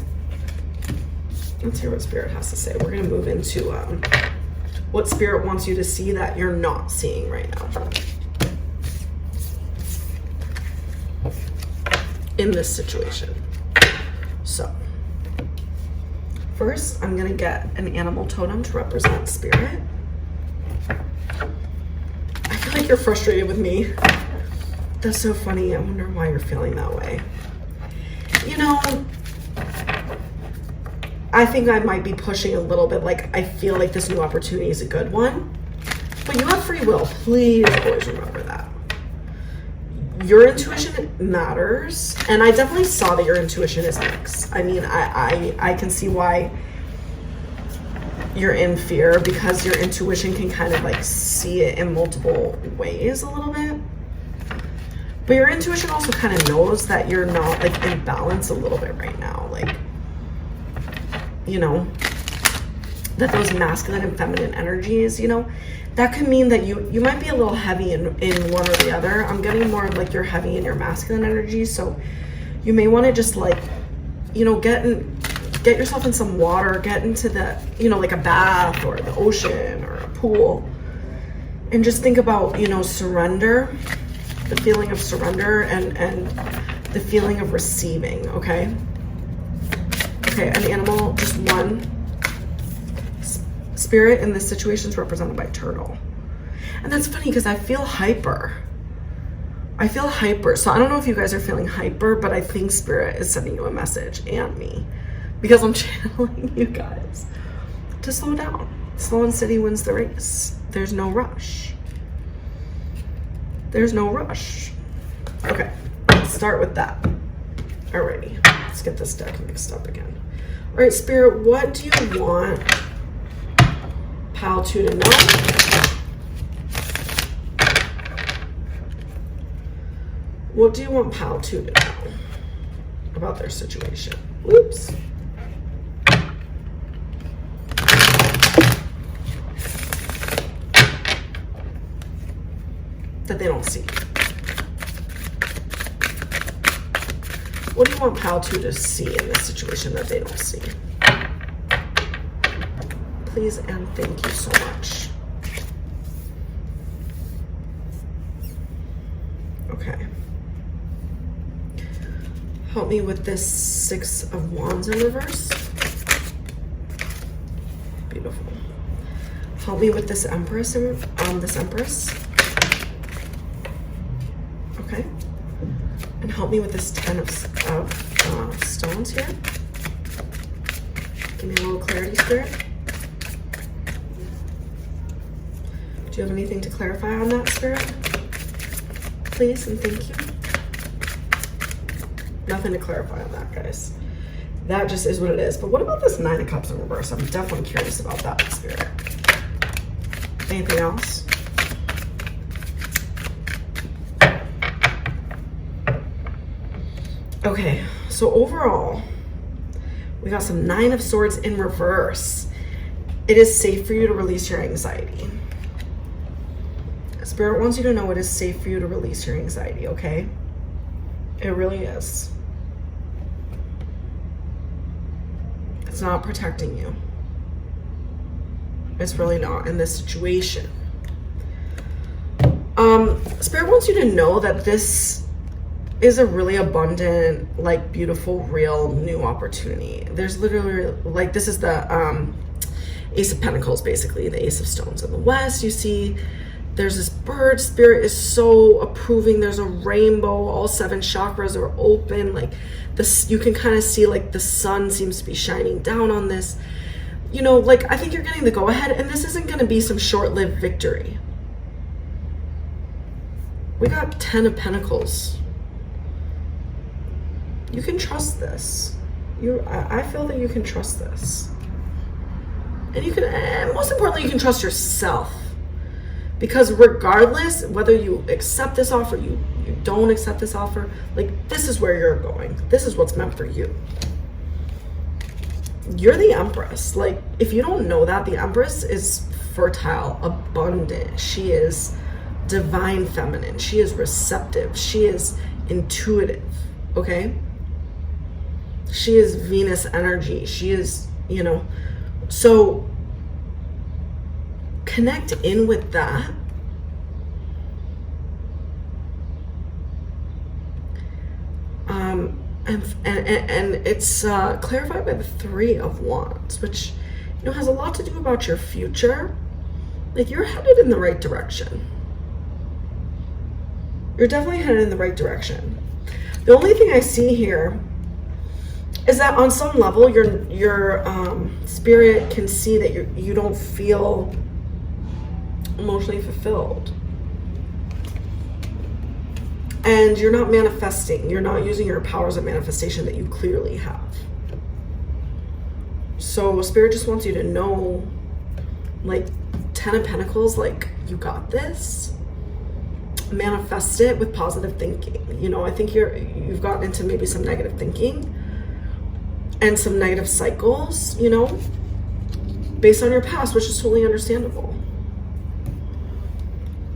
Let's hear what Spirit has to say. We're going to move into what Spirit wants you to see that you're not seeing right now in this situation. So, first, I'm going to get an animal totem to represent Spirit. I feel like you're frustrated with me. That's so funny. I wonder why you're feeling that way. You know, I think I might be pushing a little bit. Like, I feel like this new opportunity is a good one. But you have free will. Please always remember that. Your intuition matters. And I definitely saw that your intuition is mixed. I mean, I can see why you're in fear, because your intuition can kind of like see it in multiple ways a little bit. But your intuition also kind of knows that you're not like in balance a little bit right now. Like, you know, that those masculine and feminine energies, you know, that could mean that you might be a little heavy in one or the other. I'm getting more of like you're heavy in your masculine energy. So you may want to just like, you know, get yourself in some water, get into the, you know, like a bath or the ocean or a pool, and just think about, you know, surrender. The feeling of surrender and the feeling of receiving, okay? Okay, an animal, just one. Spirit in this situation is represented by turtle. And that's funny because I feel hyper. I feel hyper. So I don't know if you guys are feeling hyper, but I think Spirit is sending you a message, and me, because I'm channeling you guys to slow down. Slow and steady wins the race. There's no rush. There's no rush. Okay, let's start with that. Alrighty, let's get this deck mixed up again. All right, Spirit, what do you want Pal 2 to know? What do you want Pal 2 to know about their situation? Whoops. That they don't see. What do you want Pal 2 to see in this situation that they don't see? Please and thank you so much. Okay. Help me with this 6 of Wands in reverse. Beautiful. Help me with this Empress, this Empress. Okay, and help me with this 10 of stones here. Give me a little clarity, Spirit. Do you have anything to clarify on that, Spirit? Please and thank you. Nothing to clarify on that, guys. That just is what it is. But what about this 9 of Cups in reverse? I'm definitely curious about that, Spirit. Anything else? Okay, so overall, we got some 9 of Swords in reverse. It is safe for you to release your anxiety. Spirit wants you to know it is safe for you to release your anxiety, okay? It really is. It's not protecting you. It's really not in this situation. Spirit wants you to know that this is a really abundant, like beautiful, real new opportunity. There's literally, like, this is the Ace of Pentacles, basically, the Ace of Stones in the West. You see, there's this bird. Spirit is so approving. There's a rainbow. All 7 chakras are open. Like this, you can kind of see like the sun seems to be shining down on this. You know, like I think you're getting the go ahead, and this isn't going to be some short-lived victory. We got 10 of Pentacles. You can trust this. I feel that you can trust this. And you can, and most importantly, you can trust yourself. Because regardless, whether you accept this offer, you don't accept this offer, like, this is where you're going. This is what's meant for you. You're the Empress. Like, if you don't know that, the Empress is fertile, abundant. She is divine feminine. She is receptive. She is intuitive, okay? She is Venus energy. She is, so connect in with that. And it's clarified by the Three of Wands, which has a lot to do about your future. Like, you're headed in the right direction. You're definitely headed in the right direction. The only thing I see here is that on some level, your spirit can see that you don't feel emotionally fulfilled. And you're not manifesting. You're not using your powers of manifestation that you clearly have. So Spirit just wants you to know, like, 10 of Pentacles, like, you got this. Manifest it with positive thinking. I think you've gotten into maybe some negative thinking and some negative cycles, based on your past, which is totally understandable.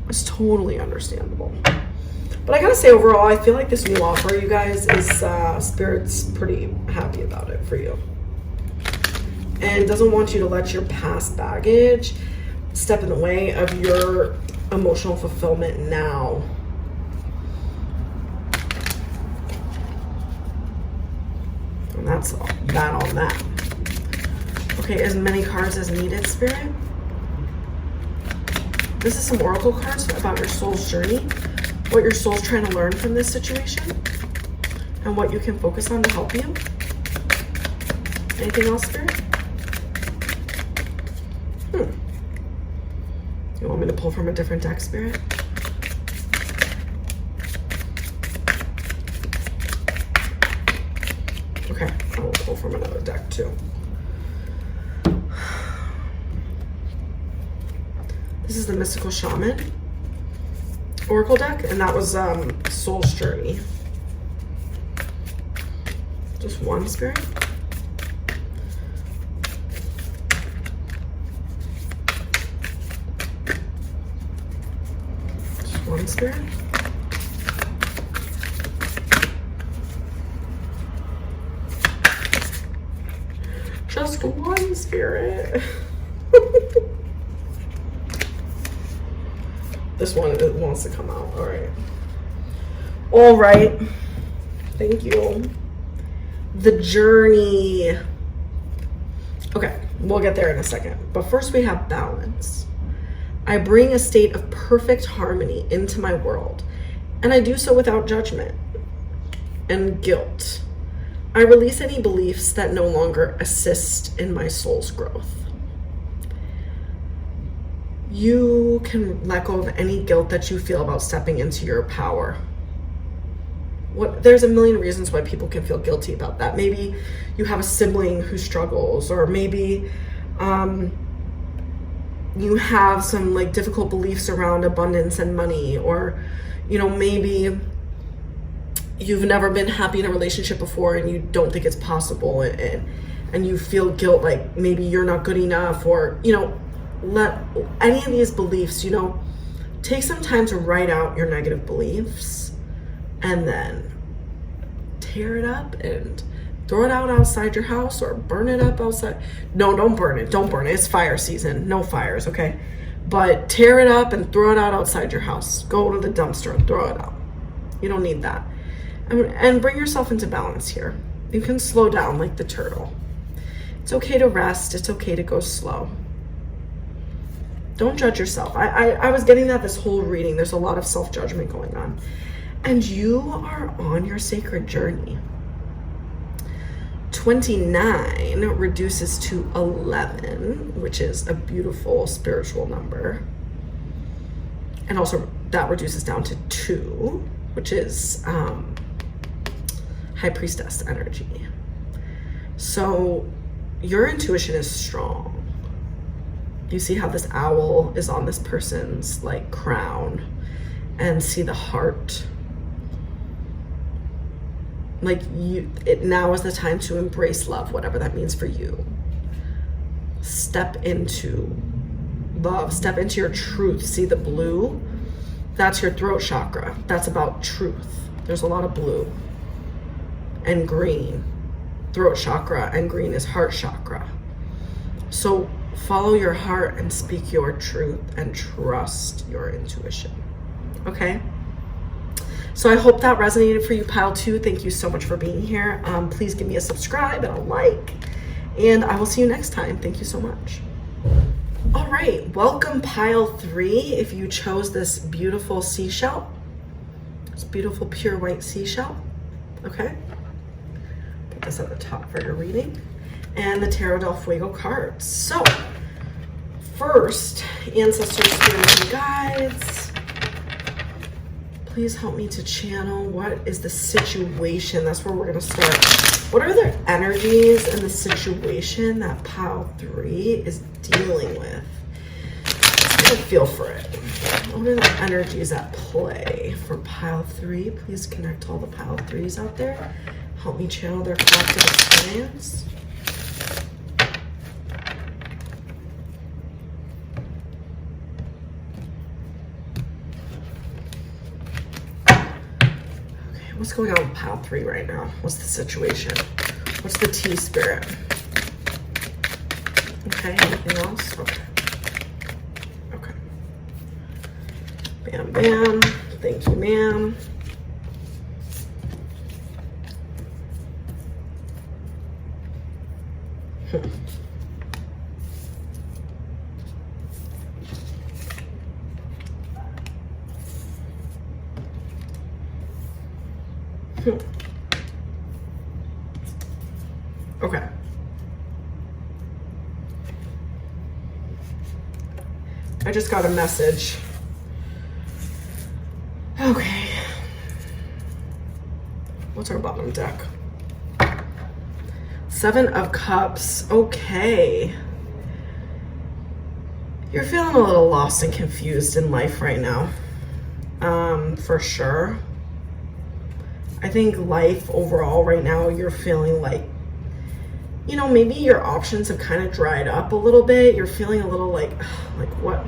It's totally understandable. But I gotta say, overall, I feel like this new offer, you guys, is Spirit's pretty happy about it for you. And doesn't want you to let your past baggage step in the way of your emotional fulfillment now. And that's all that on that. Okay, as many cards as needed, Spirit. This is some oracle cards about your soul's journey, what your soul's trying to learn from this situation, and what you can focus on to help you. Anything else, Spirit? You want me to pull from a different deck, Spirit? Okay, I will pull from another deck too. This is the Mystical Shaman Oracle deck, and that was Soul's Journey. Just one, Spirit. Just one, Spirit. Just one, Spirit. This one wants to come out. All right. All right. Thank you. The journey. Okay, we'll get there in a second. But first we have balance. I bring a state of perfect harmony into my world, and I do so without judgment and guilt. I release any beliefs that no longer assist in my soul's growth. You can let go of any guilt that you feel about stepping into your power. There's a million reasons why people can feel guilty about that. Maybe you have a sibling who struggles, or maybe you have some like difficult beliefs around abundance and money, or maybe you've never been happy in a relationship before and you don't think it's possible, and you feel guilt, like maybe you're not good enough, or let any of these beliefs, take some time to write out your negative beliefs and then tear it up and throw it out outside your house, or burn it up outside. No, don't burn it. Don't burn it. It's fire season. No fires, okay? But tear it up and throw it out outside your house. Go to the dumpster and throw it out. You don't need that. And bring yourself into balance here. You can slow down like the turtle. It's okay to rest. It's okay to go slow. Don't judge yourself. I was getting that this whole reading. There's a lot of self-judgment going on. And you are on your sacred journey. 29 reduces to 11, which is a beautiful spiritual number. And also that reduces down to 2, which is High Priestess energy. So your intuition is strong. You see how this owl is on this person's like crown, and see the heart. Like now is the time to embrace love, whatever that means for you. Step into love, step into your truth. See the blue? That's your throat chakra. That's about truth. There's a lot of blue and green. Throat chakra and green is heart chakra. So follow your heart and speak your truth and trust your intuition. Okay? So I hope that resonated for you, pile 2. Thank you so much for being here. Please give me a subscribe and a like, and I will see you next time. Thank you so much. All right, welcome pile 3. If you chose this beautiful seashell, this beautiful pure white seashell, okay? Put this at the top for your reading. And the Tarot del Fuego cards. So, first, ancestors, spirits, and guides. Please help me to channel what is the situation. That's where we're going to start. What are the energies and the situation that pile 3 is dealing with? Let's get a feel for it. What are the energies at play for pile 3? Please connect all the pile 3s out there. Help me channel their collective experience. What's going on with pile 3 right now? What's the situation? What's the tea, spirit? Okay, anything else? Okay. Okay. Bam, bam. Thank you, ma'am. Okay. I just got a message. Okay. What's our bottom deck? 7 of Cups. Okay. You're feeling a little lost and confused in life right now. For sure. I think life overall right now, you're feeling like, you know, maybe your options have kind of dried up a little bit. You're feeling a little like what?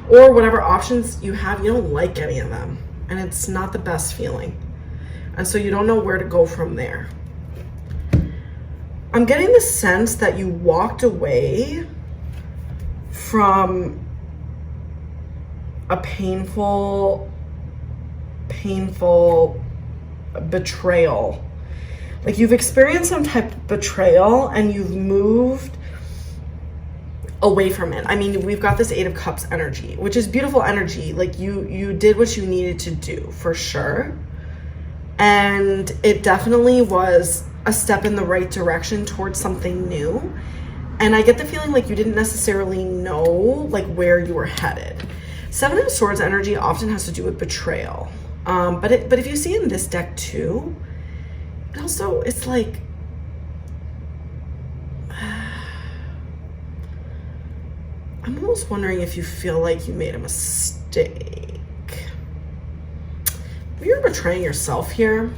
Or whatever options you have, you don't like any of them. And it's not the best feeling. And so you don't know where to go from there. I'm getting the sense that you walked away from a painful betrayal. Like you've experienced some type of betrayal and you've moved away from it. I mean, we've got this 8 of Cups energy, which is beautiful energy. Like you did what you needed to do for sure. And it definitely was a step in the right direction towards something new. And I get the feeling like you didn't necessarily know like where you were headed. 7 of Swords energy often has to do with betrayal. But if you see in this deck too, it also, it's like, I'm almost wondering if you feel like you made a mistake. You're betraying yourself here.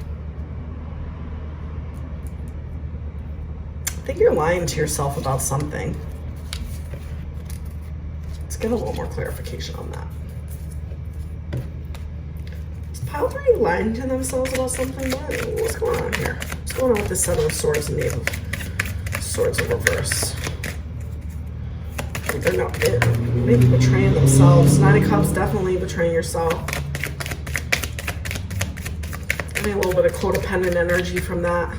I think you're lying to yourself about something. Let's get a little more clarification on that. Is pile 3 lying to themselves about something? What's going on here? What's going on with the 7 of Swords and the 8 of Swords in reverse? They're not, maybe betraying themselves. 9 of Cups, definitely betraying yourself. Maybe a little bit of codependent energy from that.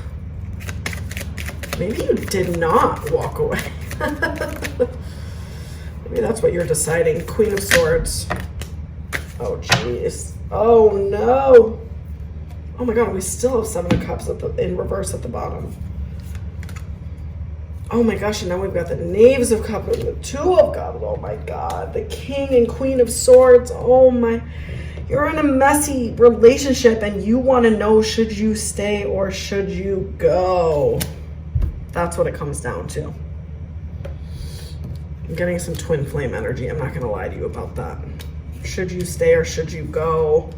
Maybe you did not walk away. Maybe that's what you're deciding. Queen of Swords. Oh, jeez. Oh, no. Oh, my God. We still have 7 of Cups in reverse at the bottom. Oh, my gosh. And now we've got the Knaves of Cups and the 2 of Cups. Oh, my God. The King and Queen of Swords. Oh, my. You're in a messy relationship and you want to know, should you stay or should you go? That's what it comes down to. I'm getting some twin flame energy. I'm not going to lie to you about that. Should you stay or should you go?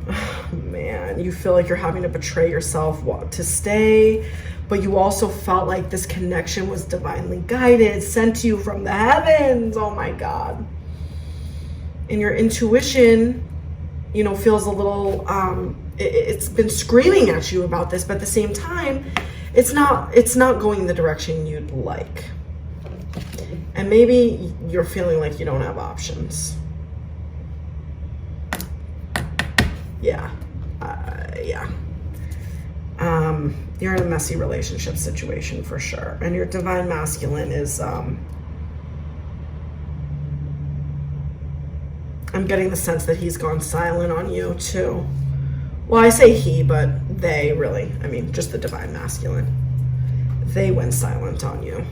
Oh, man, you feel like you're having to betray yourself to stay, but you also felt like this connection was divinely guided, sent to you from the heavens. Oh my God. And your intuition, you know, feels a little, it's been screaming at you about this, but at the same time, it's not going the direction you'd like. And maybe you're feeling like you don't have options. Yeah. You're in a messy relationship situation for sure. And your divine masculine is, I'm getting the sense that he's gone silent on you too. Well, I say he, but they really, I mean, just the divine masculine. They went silent on you.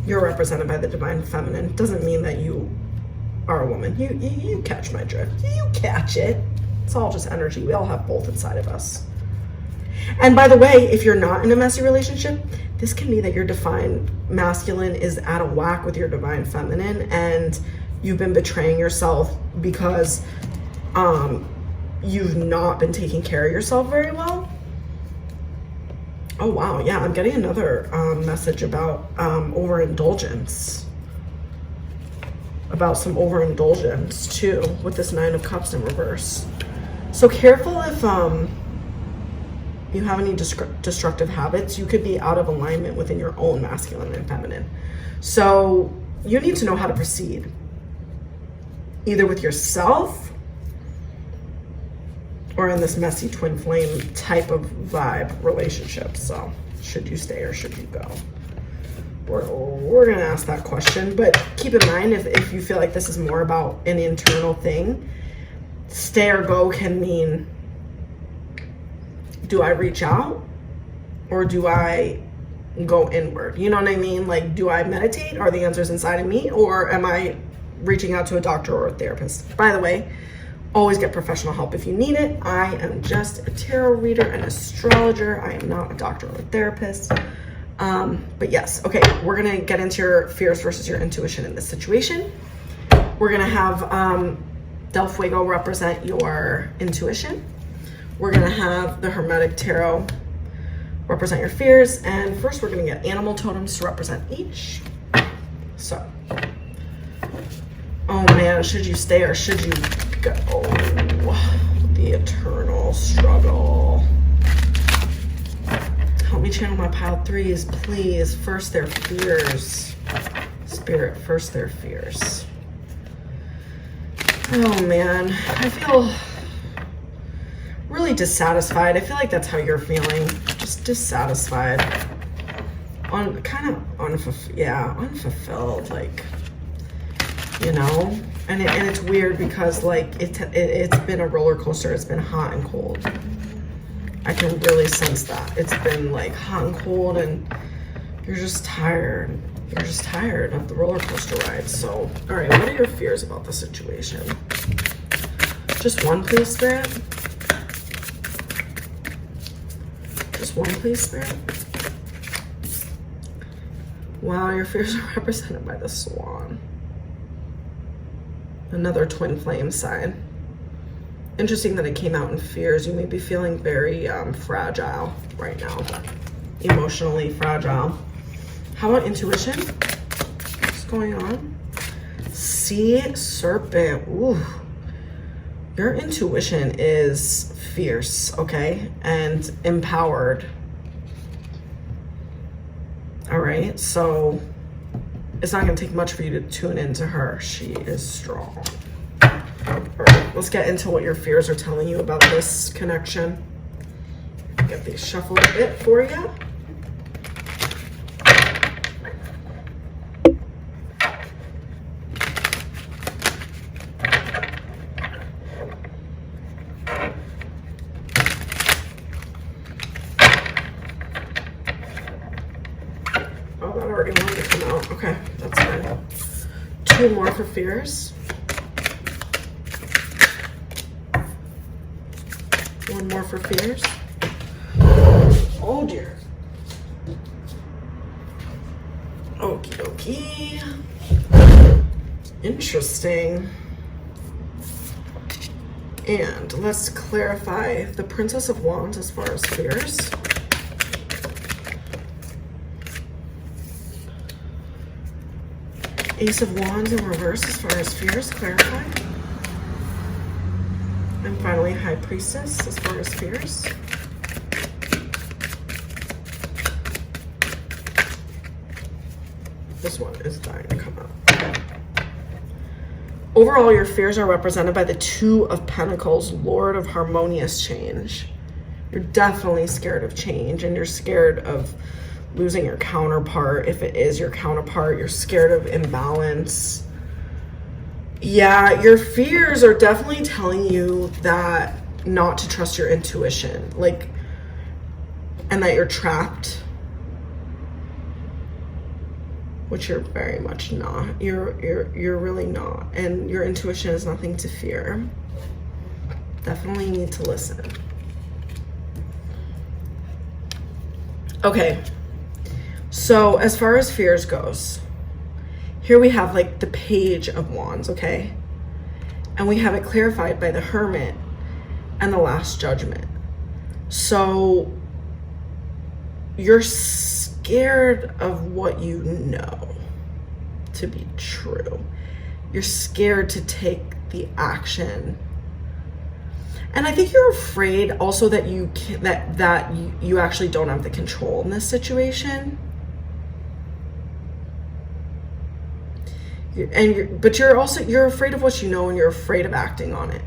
You're represented by the divine feminine. Doesn't mean that you are a woman. You catch my drift. You catch it. It's all just energy. We all have both inside of us. And by the way, if you're not in a messy relationship, this can be that your divine masculine is out of whack with your divine feminine, and you've been betraying yourself because you've not been taking care of yourself very well. Oh wow, yeah, I'm getting another message about overindulgence. About some overindulgence too with this 9 of Cups in reverse. So careful if you have any destructive habits. You could be out of alignment within your own masculine and feminine. So you need to know how to proceed, either with yourself or in this messy twin flame type of vibe relationship. So should you stay or should you go? We're gonna ask that question, but keep in mind if you feel like this is more about an internal thing, stay or go can mean, do I reach out or do I go inward? You know what I mean? Like, do I meditate? Are the answers inside of me, or am I reaching out to a doctor or a therapist? By the way, always get professional help if you need it. I am just a tarot reader and astrologer. I am not a doctor or a therapist. But yes, okay, we're gonna get into your fears versus your intuition in this situation. We're gonna have Del Fuego represent your intuition. We're gonna have the Hermetic Tarot represent your fears. And first we're gonna get animal totems to represent each. So, oh man, should you stay or should you go? The eternal struggle. Help me channel my pile threes, please. First their fears. Spirit, first their fears. Oh man, I feel really dissatisfied. I feel like that's how you're feeling. Just dissatisfied. Unfulfilled, like, you know? And it's weird because like it's been a roller coaster. It's been hot and cold. I can really sense that. It's been like hot and cold and you're just tired. You're just tired of the roller coaster ride. So, all right, what are your fears about the situation? Just one, please, Spirit. Just one, please, Spirit. Wow, your fears are represented by the Swan. Another twin flame sign. Interesting that it came out in fears. You may be feeling very fragile right now, emotionally fragile. How about intuition? What's going on? Sea serpent. Ooh. Your intuition is fierce, okay? And empowered. All right, so it's not gonna take much for you to tune into her. She is strong. All right, let's get into what your fears are telling you about this connection. Get these shuffled a bit for you. Oh, that already wanted to come out. Okay, that's fine. 2 more for fears. 1 more for fears. Oh dear. Okie dokie. Interesting. And let's clarify the Princess of Wands as far as fears. Ace of Wands in reverse as far as fears, clarify. And finally, High Priestess as far as fears. This one is dying to come out. Overall, your fears are represented by the Two of Pentacles, Lord of Harmonious Change. You're definitely scared of change, and you're scared of losing your counterpart. If it is your counterpart, you're scared of imbalance. Yeah, your fears are definitely telling you that not to trust your intuition, like, and that you're trapped, which you're very much not. You're really not, and your intuition is nothing to fear. Definitely need to listen. Okay, so as far as fears goes, here we have like the Page of Wands, okay? And we have it clarified by the Hermit and the Last Judgment. So you're scared of what you know to be true. You're scared to take the action. And I think you're afraid also that you can, that you actually don't have the control in this situation. But you're afraid of what you know, and you're afraid of acting on it.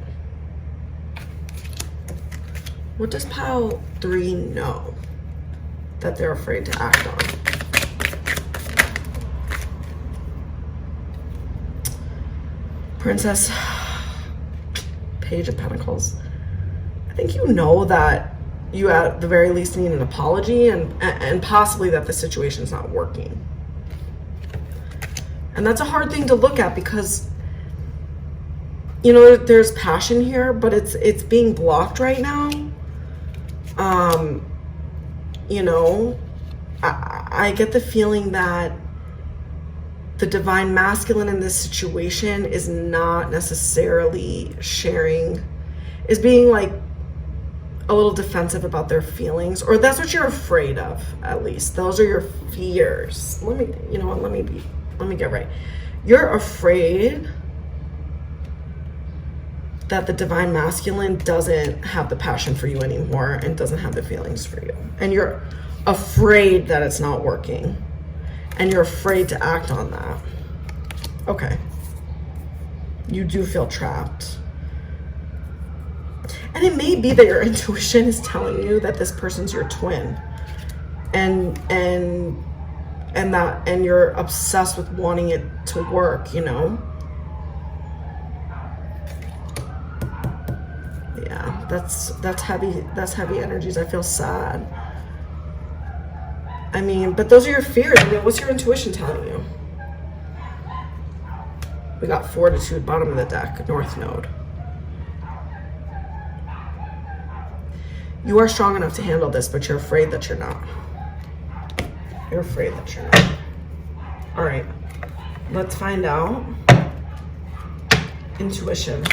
What does pile 3 know that they're afraid to act on? Princess, Page of Pentacles. I think you know that you at the very least need an apology, and possibly that the situation's not working. And that's a hard thing to look at because, you know, there's passion here, but it's being blocked right now. You know, I get the feeling that the divine masculine in this situation is not necessarily sharing, is being like a little defensive about their feelings, or that's what you're afraid of, at least. Those are your fears. Let me get right. You're afraid that the divine masculine doesn't have the passion for you anymore and doesn't have the feelings for you. And you're afraid that it's not working. And you're afraid to act on that. Okay. You do feel trapped. And it may be that your intuition is telling you that this person's your twin. And you're obsessed with wanting it to work, you know? Yeah, that's heavy energies. I feel sad. I mean, but those are your fears. I mean, what's your intuition telling you? We got Fortitude, bottom of the deck, North Node. You are strong enough to handle this, but you're afraid that you're not. You're afraid that you're not. All right, let's find out. Intuition.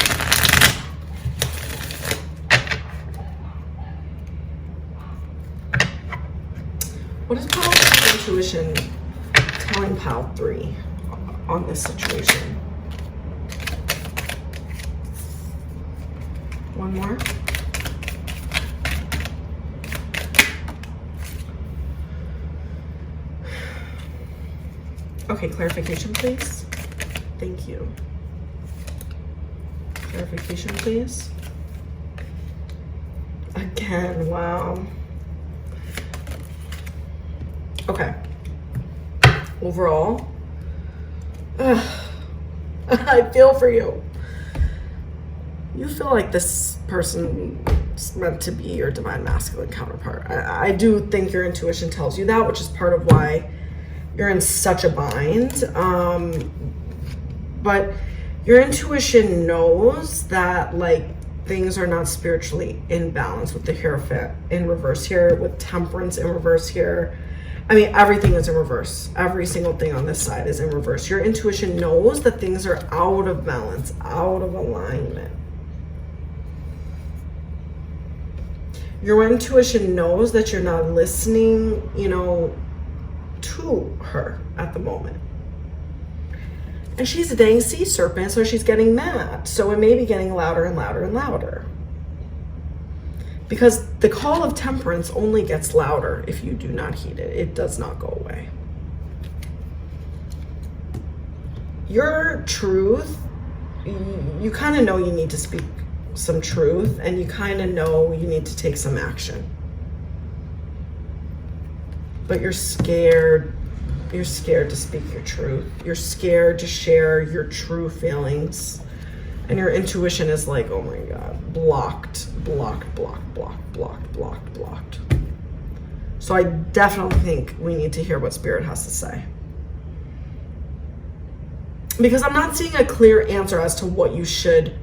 What is powerful intuition telling pile 3 on this situation? One more. Okay, clarification, please. Thank you. Clarification, please. Again, wow. Okay. Overall, I feel for you. You feel like this person is meant to be your divine masculine counterpart. I do think your intuition tells you that, which is part of why you're in such a bind. But your intuition knows that, like, things are not spiritually in balance with the Hierophant in reverse here, with Temperance in reverse here, I mean, everything is in reverse. Every single thing on this side is in reverse. Your intuition knows that things are out of balance, out of alignment. Your intuition knows that you're not listening, to her at the moment. And she's a dang sea serpent, so she's getting mad. So it may be getting louder and louder and louder. Because the call of temperance only gets louder if you do not heed it. It does not go away. Your truth, you kind of know you need to speak some truth, and you kind of know you need to take some action. But you're scared. You're scared to speak your truth. You're scared to share your true feelings. And your intuition is like, oh my God, blocked. So I definitely think we need to hear what Spirit has to say. Because I'm not seeing a clear answer as to what you should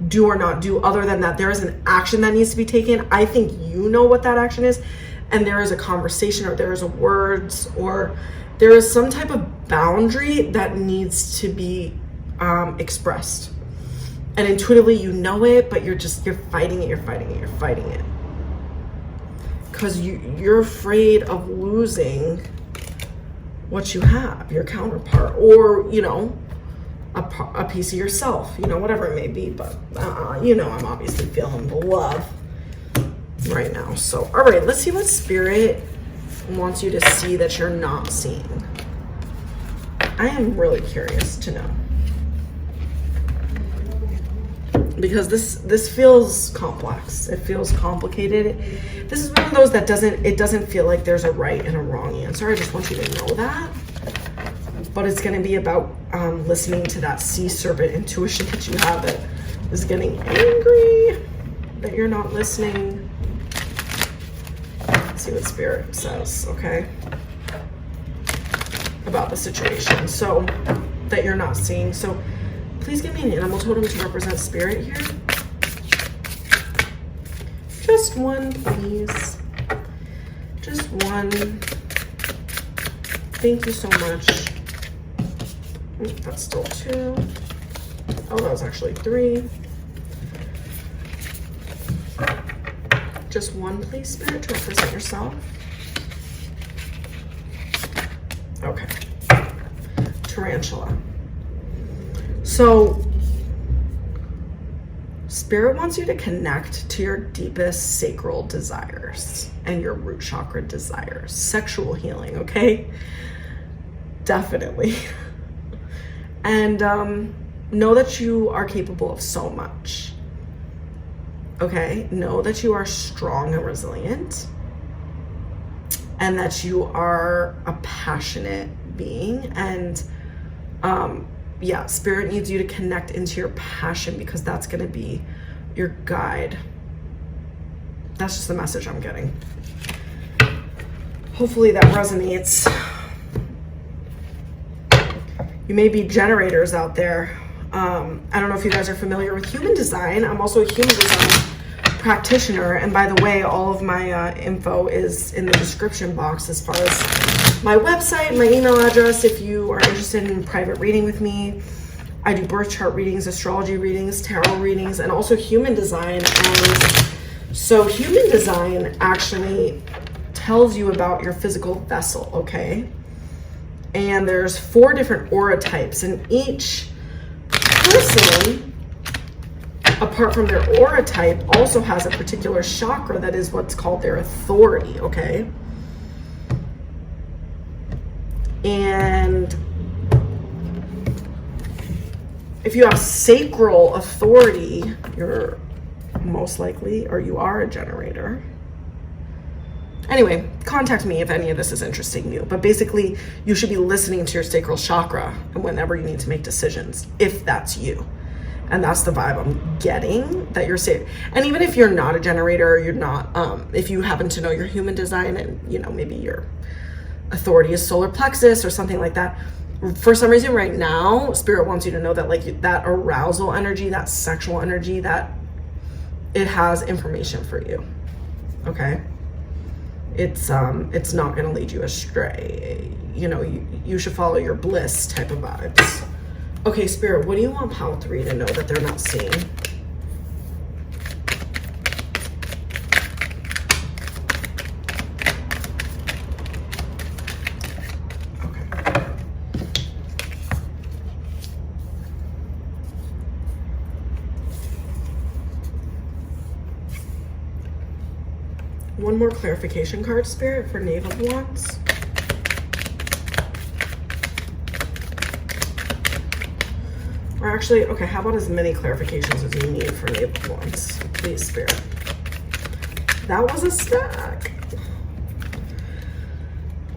do or not do, other than that there is an action that needs to be taken. I think you know what that action is, and there is a conversation, or there is a words, or there is some type of boundary that needs to be expressed. And intuitively you know it, but you're fighting it. Because you're afraid of losing what you have, your counterpart, or, a piece of yourself, whatever it may be. But, I'm obviously feeling the love right now. So, all right, let's see what Spirit wants you to see that you're not seeing. I am really curious to know. Because this feels complex. It feels complicated. This is one of those that doesn't feel like there's a right and a wrong answer. I just want you to know that. But it's going to be about listening to that sea serpent intuition that you have that is getting angry that you're not listening. Let's see what Spirit says, okay? About the situation. So, that you're not seeing. So, please give me an animal totem to represent Spirit here. Just one, please. Just one. Thank you so much. That's still 2. Oh, that was actually 3. Just one, please, Spirit, to represent yourself. Okay. Tarantula. So, Spirit wants you to connect to your deepest sacral desires and your root chakra desires. Sexual healing, okay? Definitely. And know that you are capable of so much. Okay? Know that you are strong and resilient. And that you are a passionate being. And yeah, Spirit needs you to connect into your passion, because that's going to be your guide. That's just the message I'm getting. Hopefully that resonates. You may be generators out there. I don't know if you guys are familiar with human design. I'm also a human design practitioner. And by the way, all of my info is in the description box, as far as my website, my email address, if you are interested in private reading with me. I do birth chart readings, astrology readings, tarot readings, and also human design. And so human design actually tells you about your physical vessel, okay? And there's 4 different aura types, and each person, apart from their aura type, also has a particular chakra that is what's called their authority, okay? And if you have sacral authority, you're most likely, or you are a generator. Anyway, contact me if any of this is interesting you. But basically, you should be listening to your sacral chakra and whenever you need to make decisions, if that's you. And that's the vibe I'm getting, that you're safe. And even if you're not a generator, or you're not, if you happen to know your human design and, maybe your authority is solar plexus or something like that, for some reason right now, Spirit wants you to know that that arousal energy, that sexual energy, that it has information for you. Okay? it's not going to lead you astray. You know, you should follow your bliss type of vibes. Okay, Spirit, what do you want Pile 3 to know that they're not seeing? One more clarification card, Spirit, for Knave of Wands. Or actually, okay, how about as many clarifications as you need for Knave of Wands? Please, Spirit. That was a stack.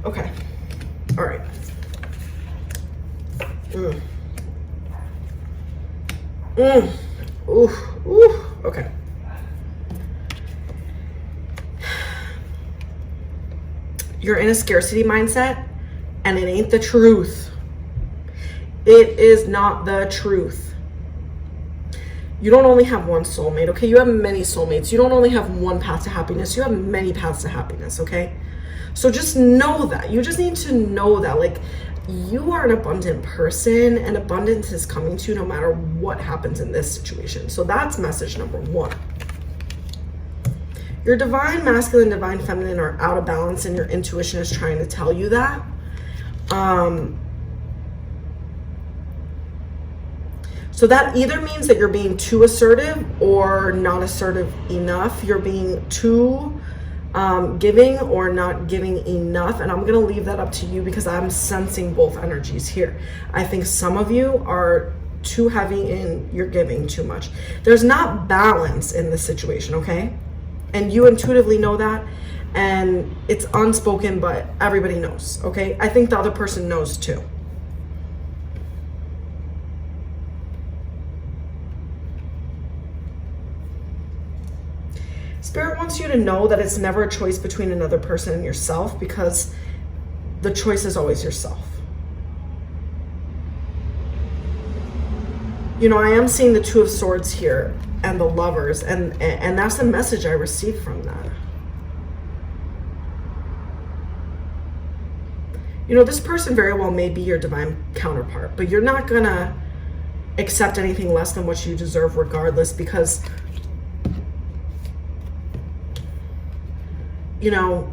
Okay. All right. Ooh. Okay. You're in a scarcity mindset, and it ain't the truth. It is not the truth. You don't only have one soulmate, okay? You have many soulmates. You don't only have one path to happiness. You have many paths to happiness, okay? So just know that. You just need to know that. Like, you are an abundant person, and abundance is coming to you no matter what happens in this situation. So that's message number 1. Your divine masculine, divine feminine are out of balance, and your intuition is trying to tell you that. So that either means that you're being too assertive or not assertive enough. You're being too giving or not giving enough. And I'm going to leave that up to you because I'm sensing both energies here. I think some of you are too heavy in you're giving too much. There's not balance in this situation, okay? And you intuitively know that, and it's unspoken, but everybody knows, okay? I think the other person knows too. Spirit wants you to know that it's never a choice between another person and yourself, because the choice is always yourself. You know, I am seeing the Two of Swords here and the Lovers, and that's the message I received from that. You know, this person very well may be your divine counterpart, but you're not gonna accept anything less than what you deserve regardless, because, you know,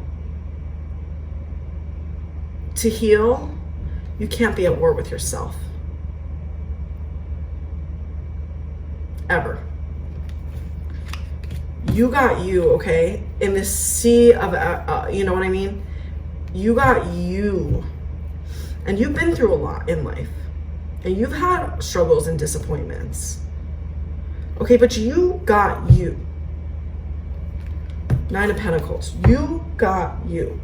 to heal, you can't be at war with yourself. Ever. You got you, okay? In this sea of, you know what I mean? You got you. And you've been through a lot in life. And you've had struggles and disappointments. Okay, but you got you. 9 of Pentacles. You got you.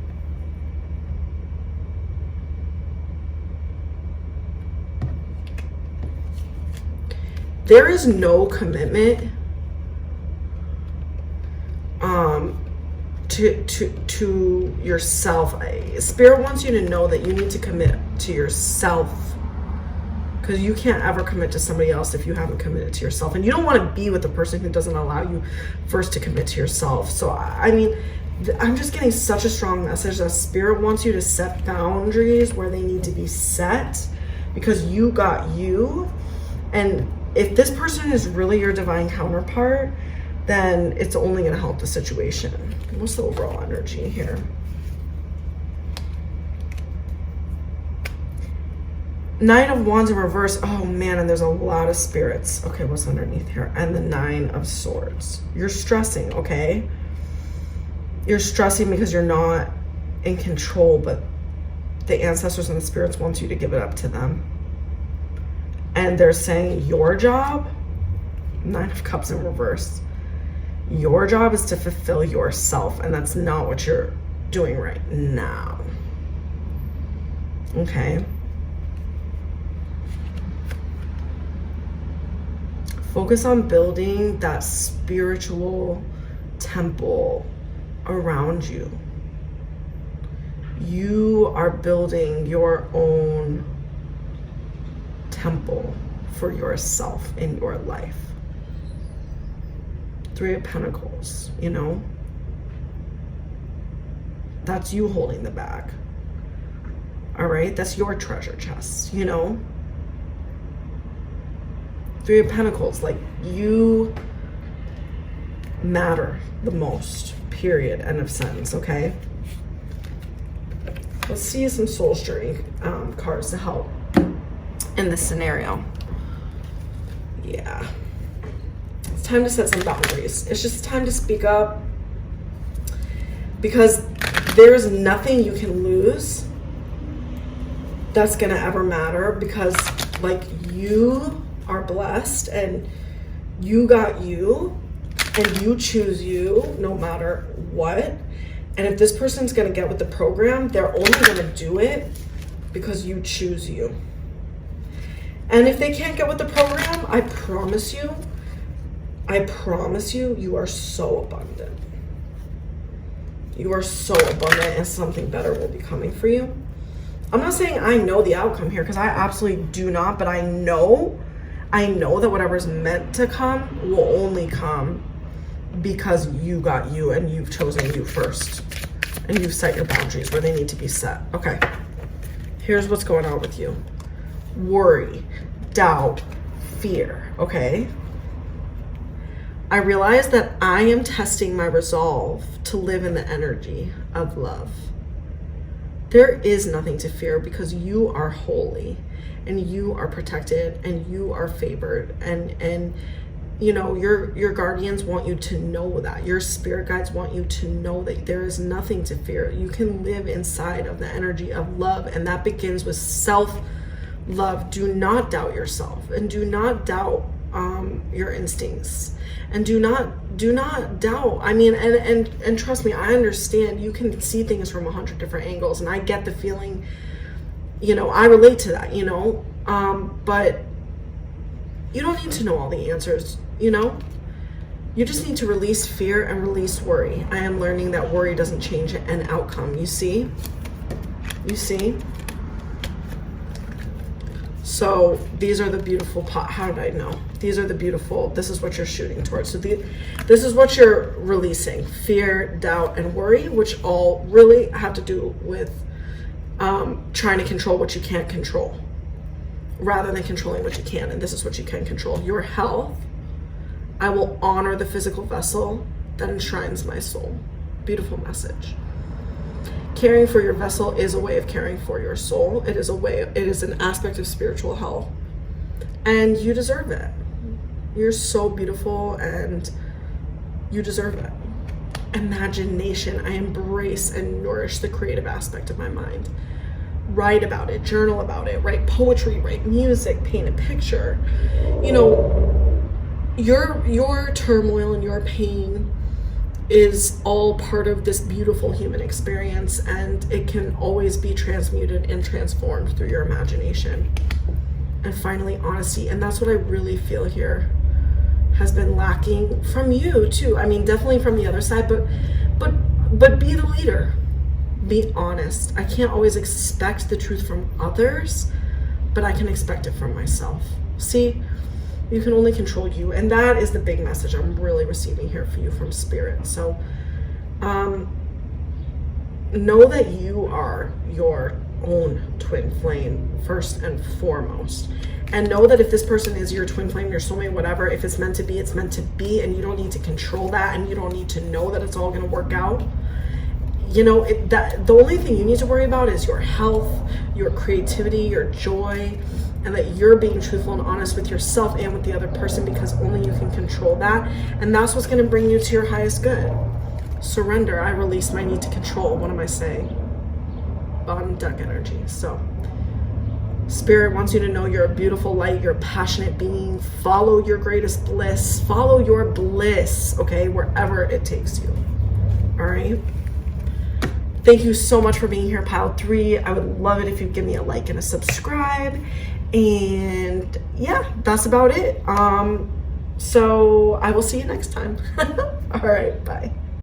There is no commitment to yourself. Spirit wants you to know that you need to commit to yourself, because you can't ever commit to somebody else if you haven't committed to yourself, and you don't want to be with the person who doesn't allow you first to commit to yourself. So I mean, I'm just getting such a strong message that Spirit wants you to set boundaries where they need to be set, because you got you. And if this person is really your divine counterpart, then it's only going to help the situation. What's the overall energy here? Nine of Wands in reverse. Oh man, and there's a lot of spirits. Okay, what's underneath here? And the 9 of Swords. You're stressing, okay? You're stressing because you're not in control, but the ancestors and the spirits want you to give it up to them. And they're saying your job, 9 of Cups in reverse, your job is to fulfill yourself, and that's not what you're doing right now. Okay? Focus on building that spiritual temple around you. You are building your own temple for yourself in your life. 3 of Pentacles, you know? That's you holding the bag. All right, that's your treasure chest, you know? Three of Pentacles, like, you matter the most, period, end of sentence, okay? Let's see some Soul's Journey cards to help in this scenario. Yeah. It's time to set some boundaries. It's just time to speak up, because there's nothing you can lose that's gonna ever matter, because like, you are blessed and you got you and you choose you no matter what. And if this person's gonna get with the program, they're only gonna do it because you choose you. And if they can't get with the program, I promise you, you are so abundant. You are so abundant, and something better will be coming for you. I'm not saying I know the outcome here, because I absolutely do not, but I know that whatever's meant to come will only come because you got you and you've chosen you first. And you've set your boundaries where they need to be set. Okay, here's what's going on with you. Worry, doubt, fear, okay? I realize that I am testing my resolve to live in the energy of love. There is nothing to fear, because you are holy and you are protected and you are favored, and you know, your guardians want you to know that. Your spirit guides want you to know that there is nothing to fear. You can live inside of the energy of love, and that begins with self-love. Do not doubt yourself, and do not doubt your instincts, and do not doubt. I mean, and trust me, I understand you can see things from 100 different angles, and I get the feeling, you know, I relate to that, you know, but you don't need to know all the answers, you know. You just need to release fear and release worry. I am learning that worry doesn't change an outcome. You see? So these are the beautiful how did I know? These are the beautiful, this is what you're shooting towards. So this is what you're releasing: fear, doubt, and worry, which all really have to do with trying to control what you can't control, rather than controlling what you can. And this is what you can control: your health. I will honor the physical vessel that enshrines my soul. Beautiful message. Caring for your vessel is a way of caring for your soul. It is an aspect of spiritual health, and you deserve it. You're so beautiful and you deserve it. Imagination. I embrace and nourish the creative aspect of my mind. Write about it, journal about it, write poetry, write music, paint a picture. You know, your turmoil and your pain is all part of this beautiful human experience, and it can always be transmuted and transformed through your imagination. And finally, honesty. And that's what I really feel here has been lacking from you too. I mean, definitely from the other side, but be the leader. Be honest. I can't always expect the truth from others, but I can expect it from myself. See, you can only control you. And that is the big message I'm really receiving here for you from Spirit. So know that you are your own twin flame first and foremost. And know that if this person is your twin flame, your soulmate, whatever, if it's meant to be, it's meant to be. And you don't need to control that. And you don't need to know that it's all going to work out. You know, the only thing you need to worry about is your health, your creativity, your joy, and that you're being truthful and honest with yourself and with the other person, because only you can control that. And that's what's going to bring you to your highest good. Surrender. I release my need to control. What am I saying? Bottom duck energy. So Spirit wants you to know you're a beautiful light. You're a passionate being. Follow your greatest bliss. Follow your bliss, okay? Wherever it takes you. All right? Thank you so much for being here, Pile 3. I would love it if you'd give me a like and a subscribe. And yeah, that's about it. So I will see you next time. All right, bye.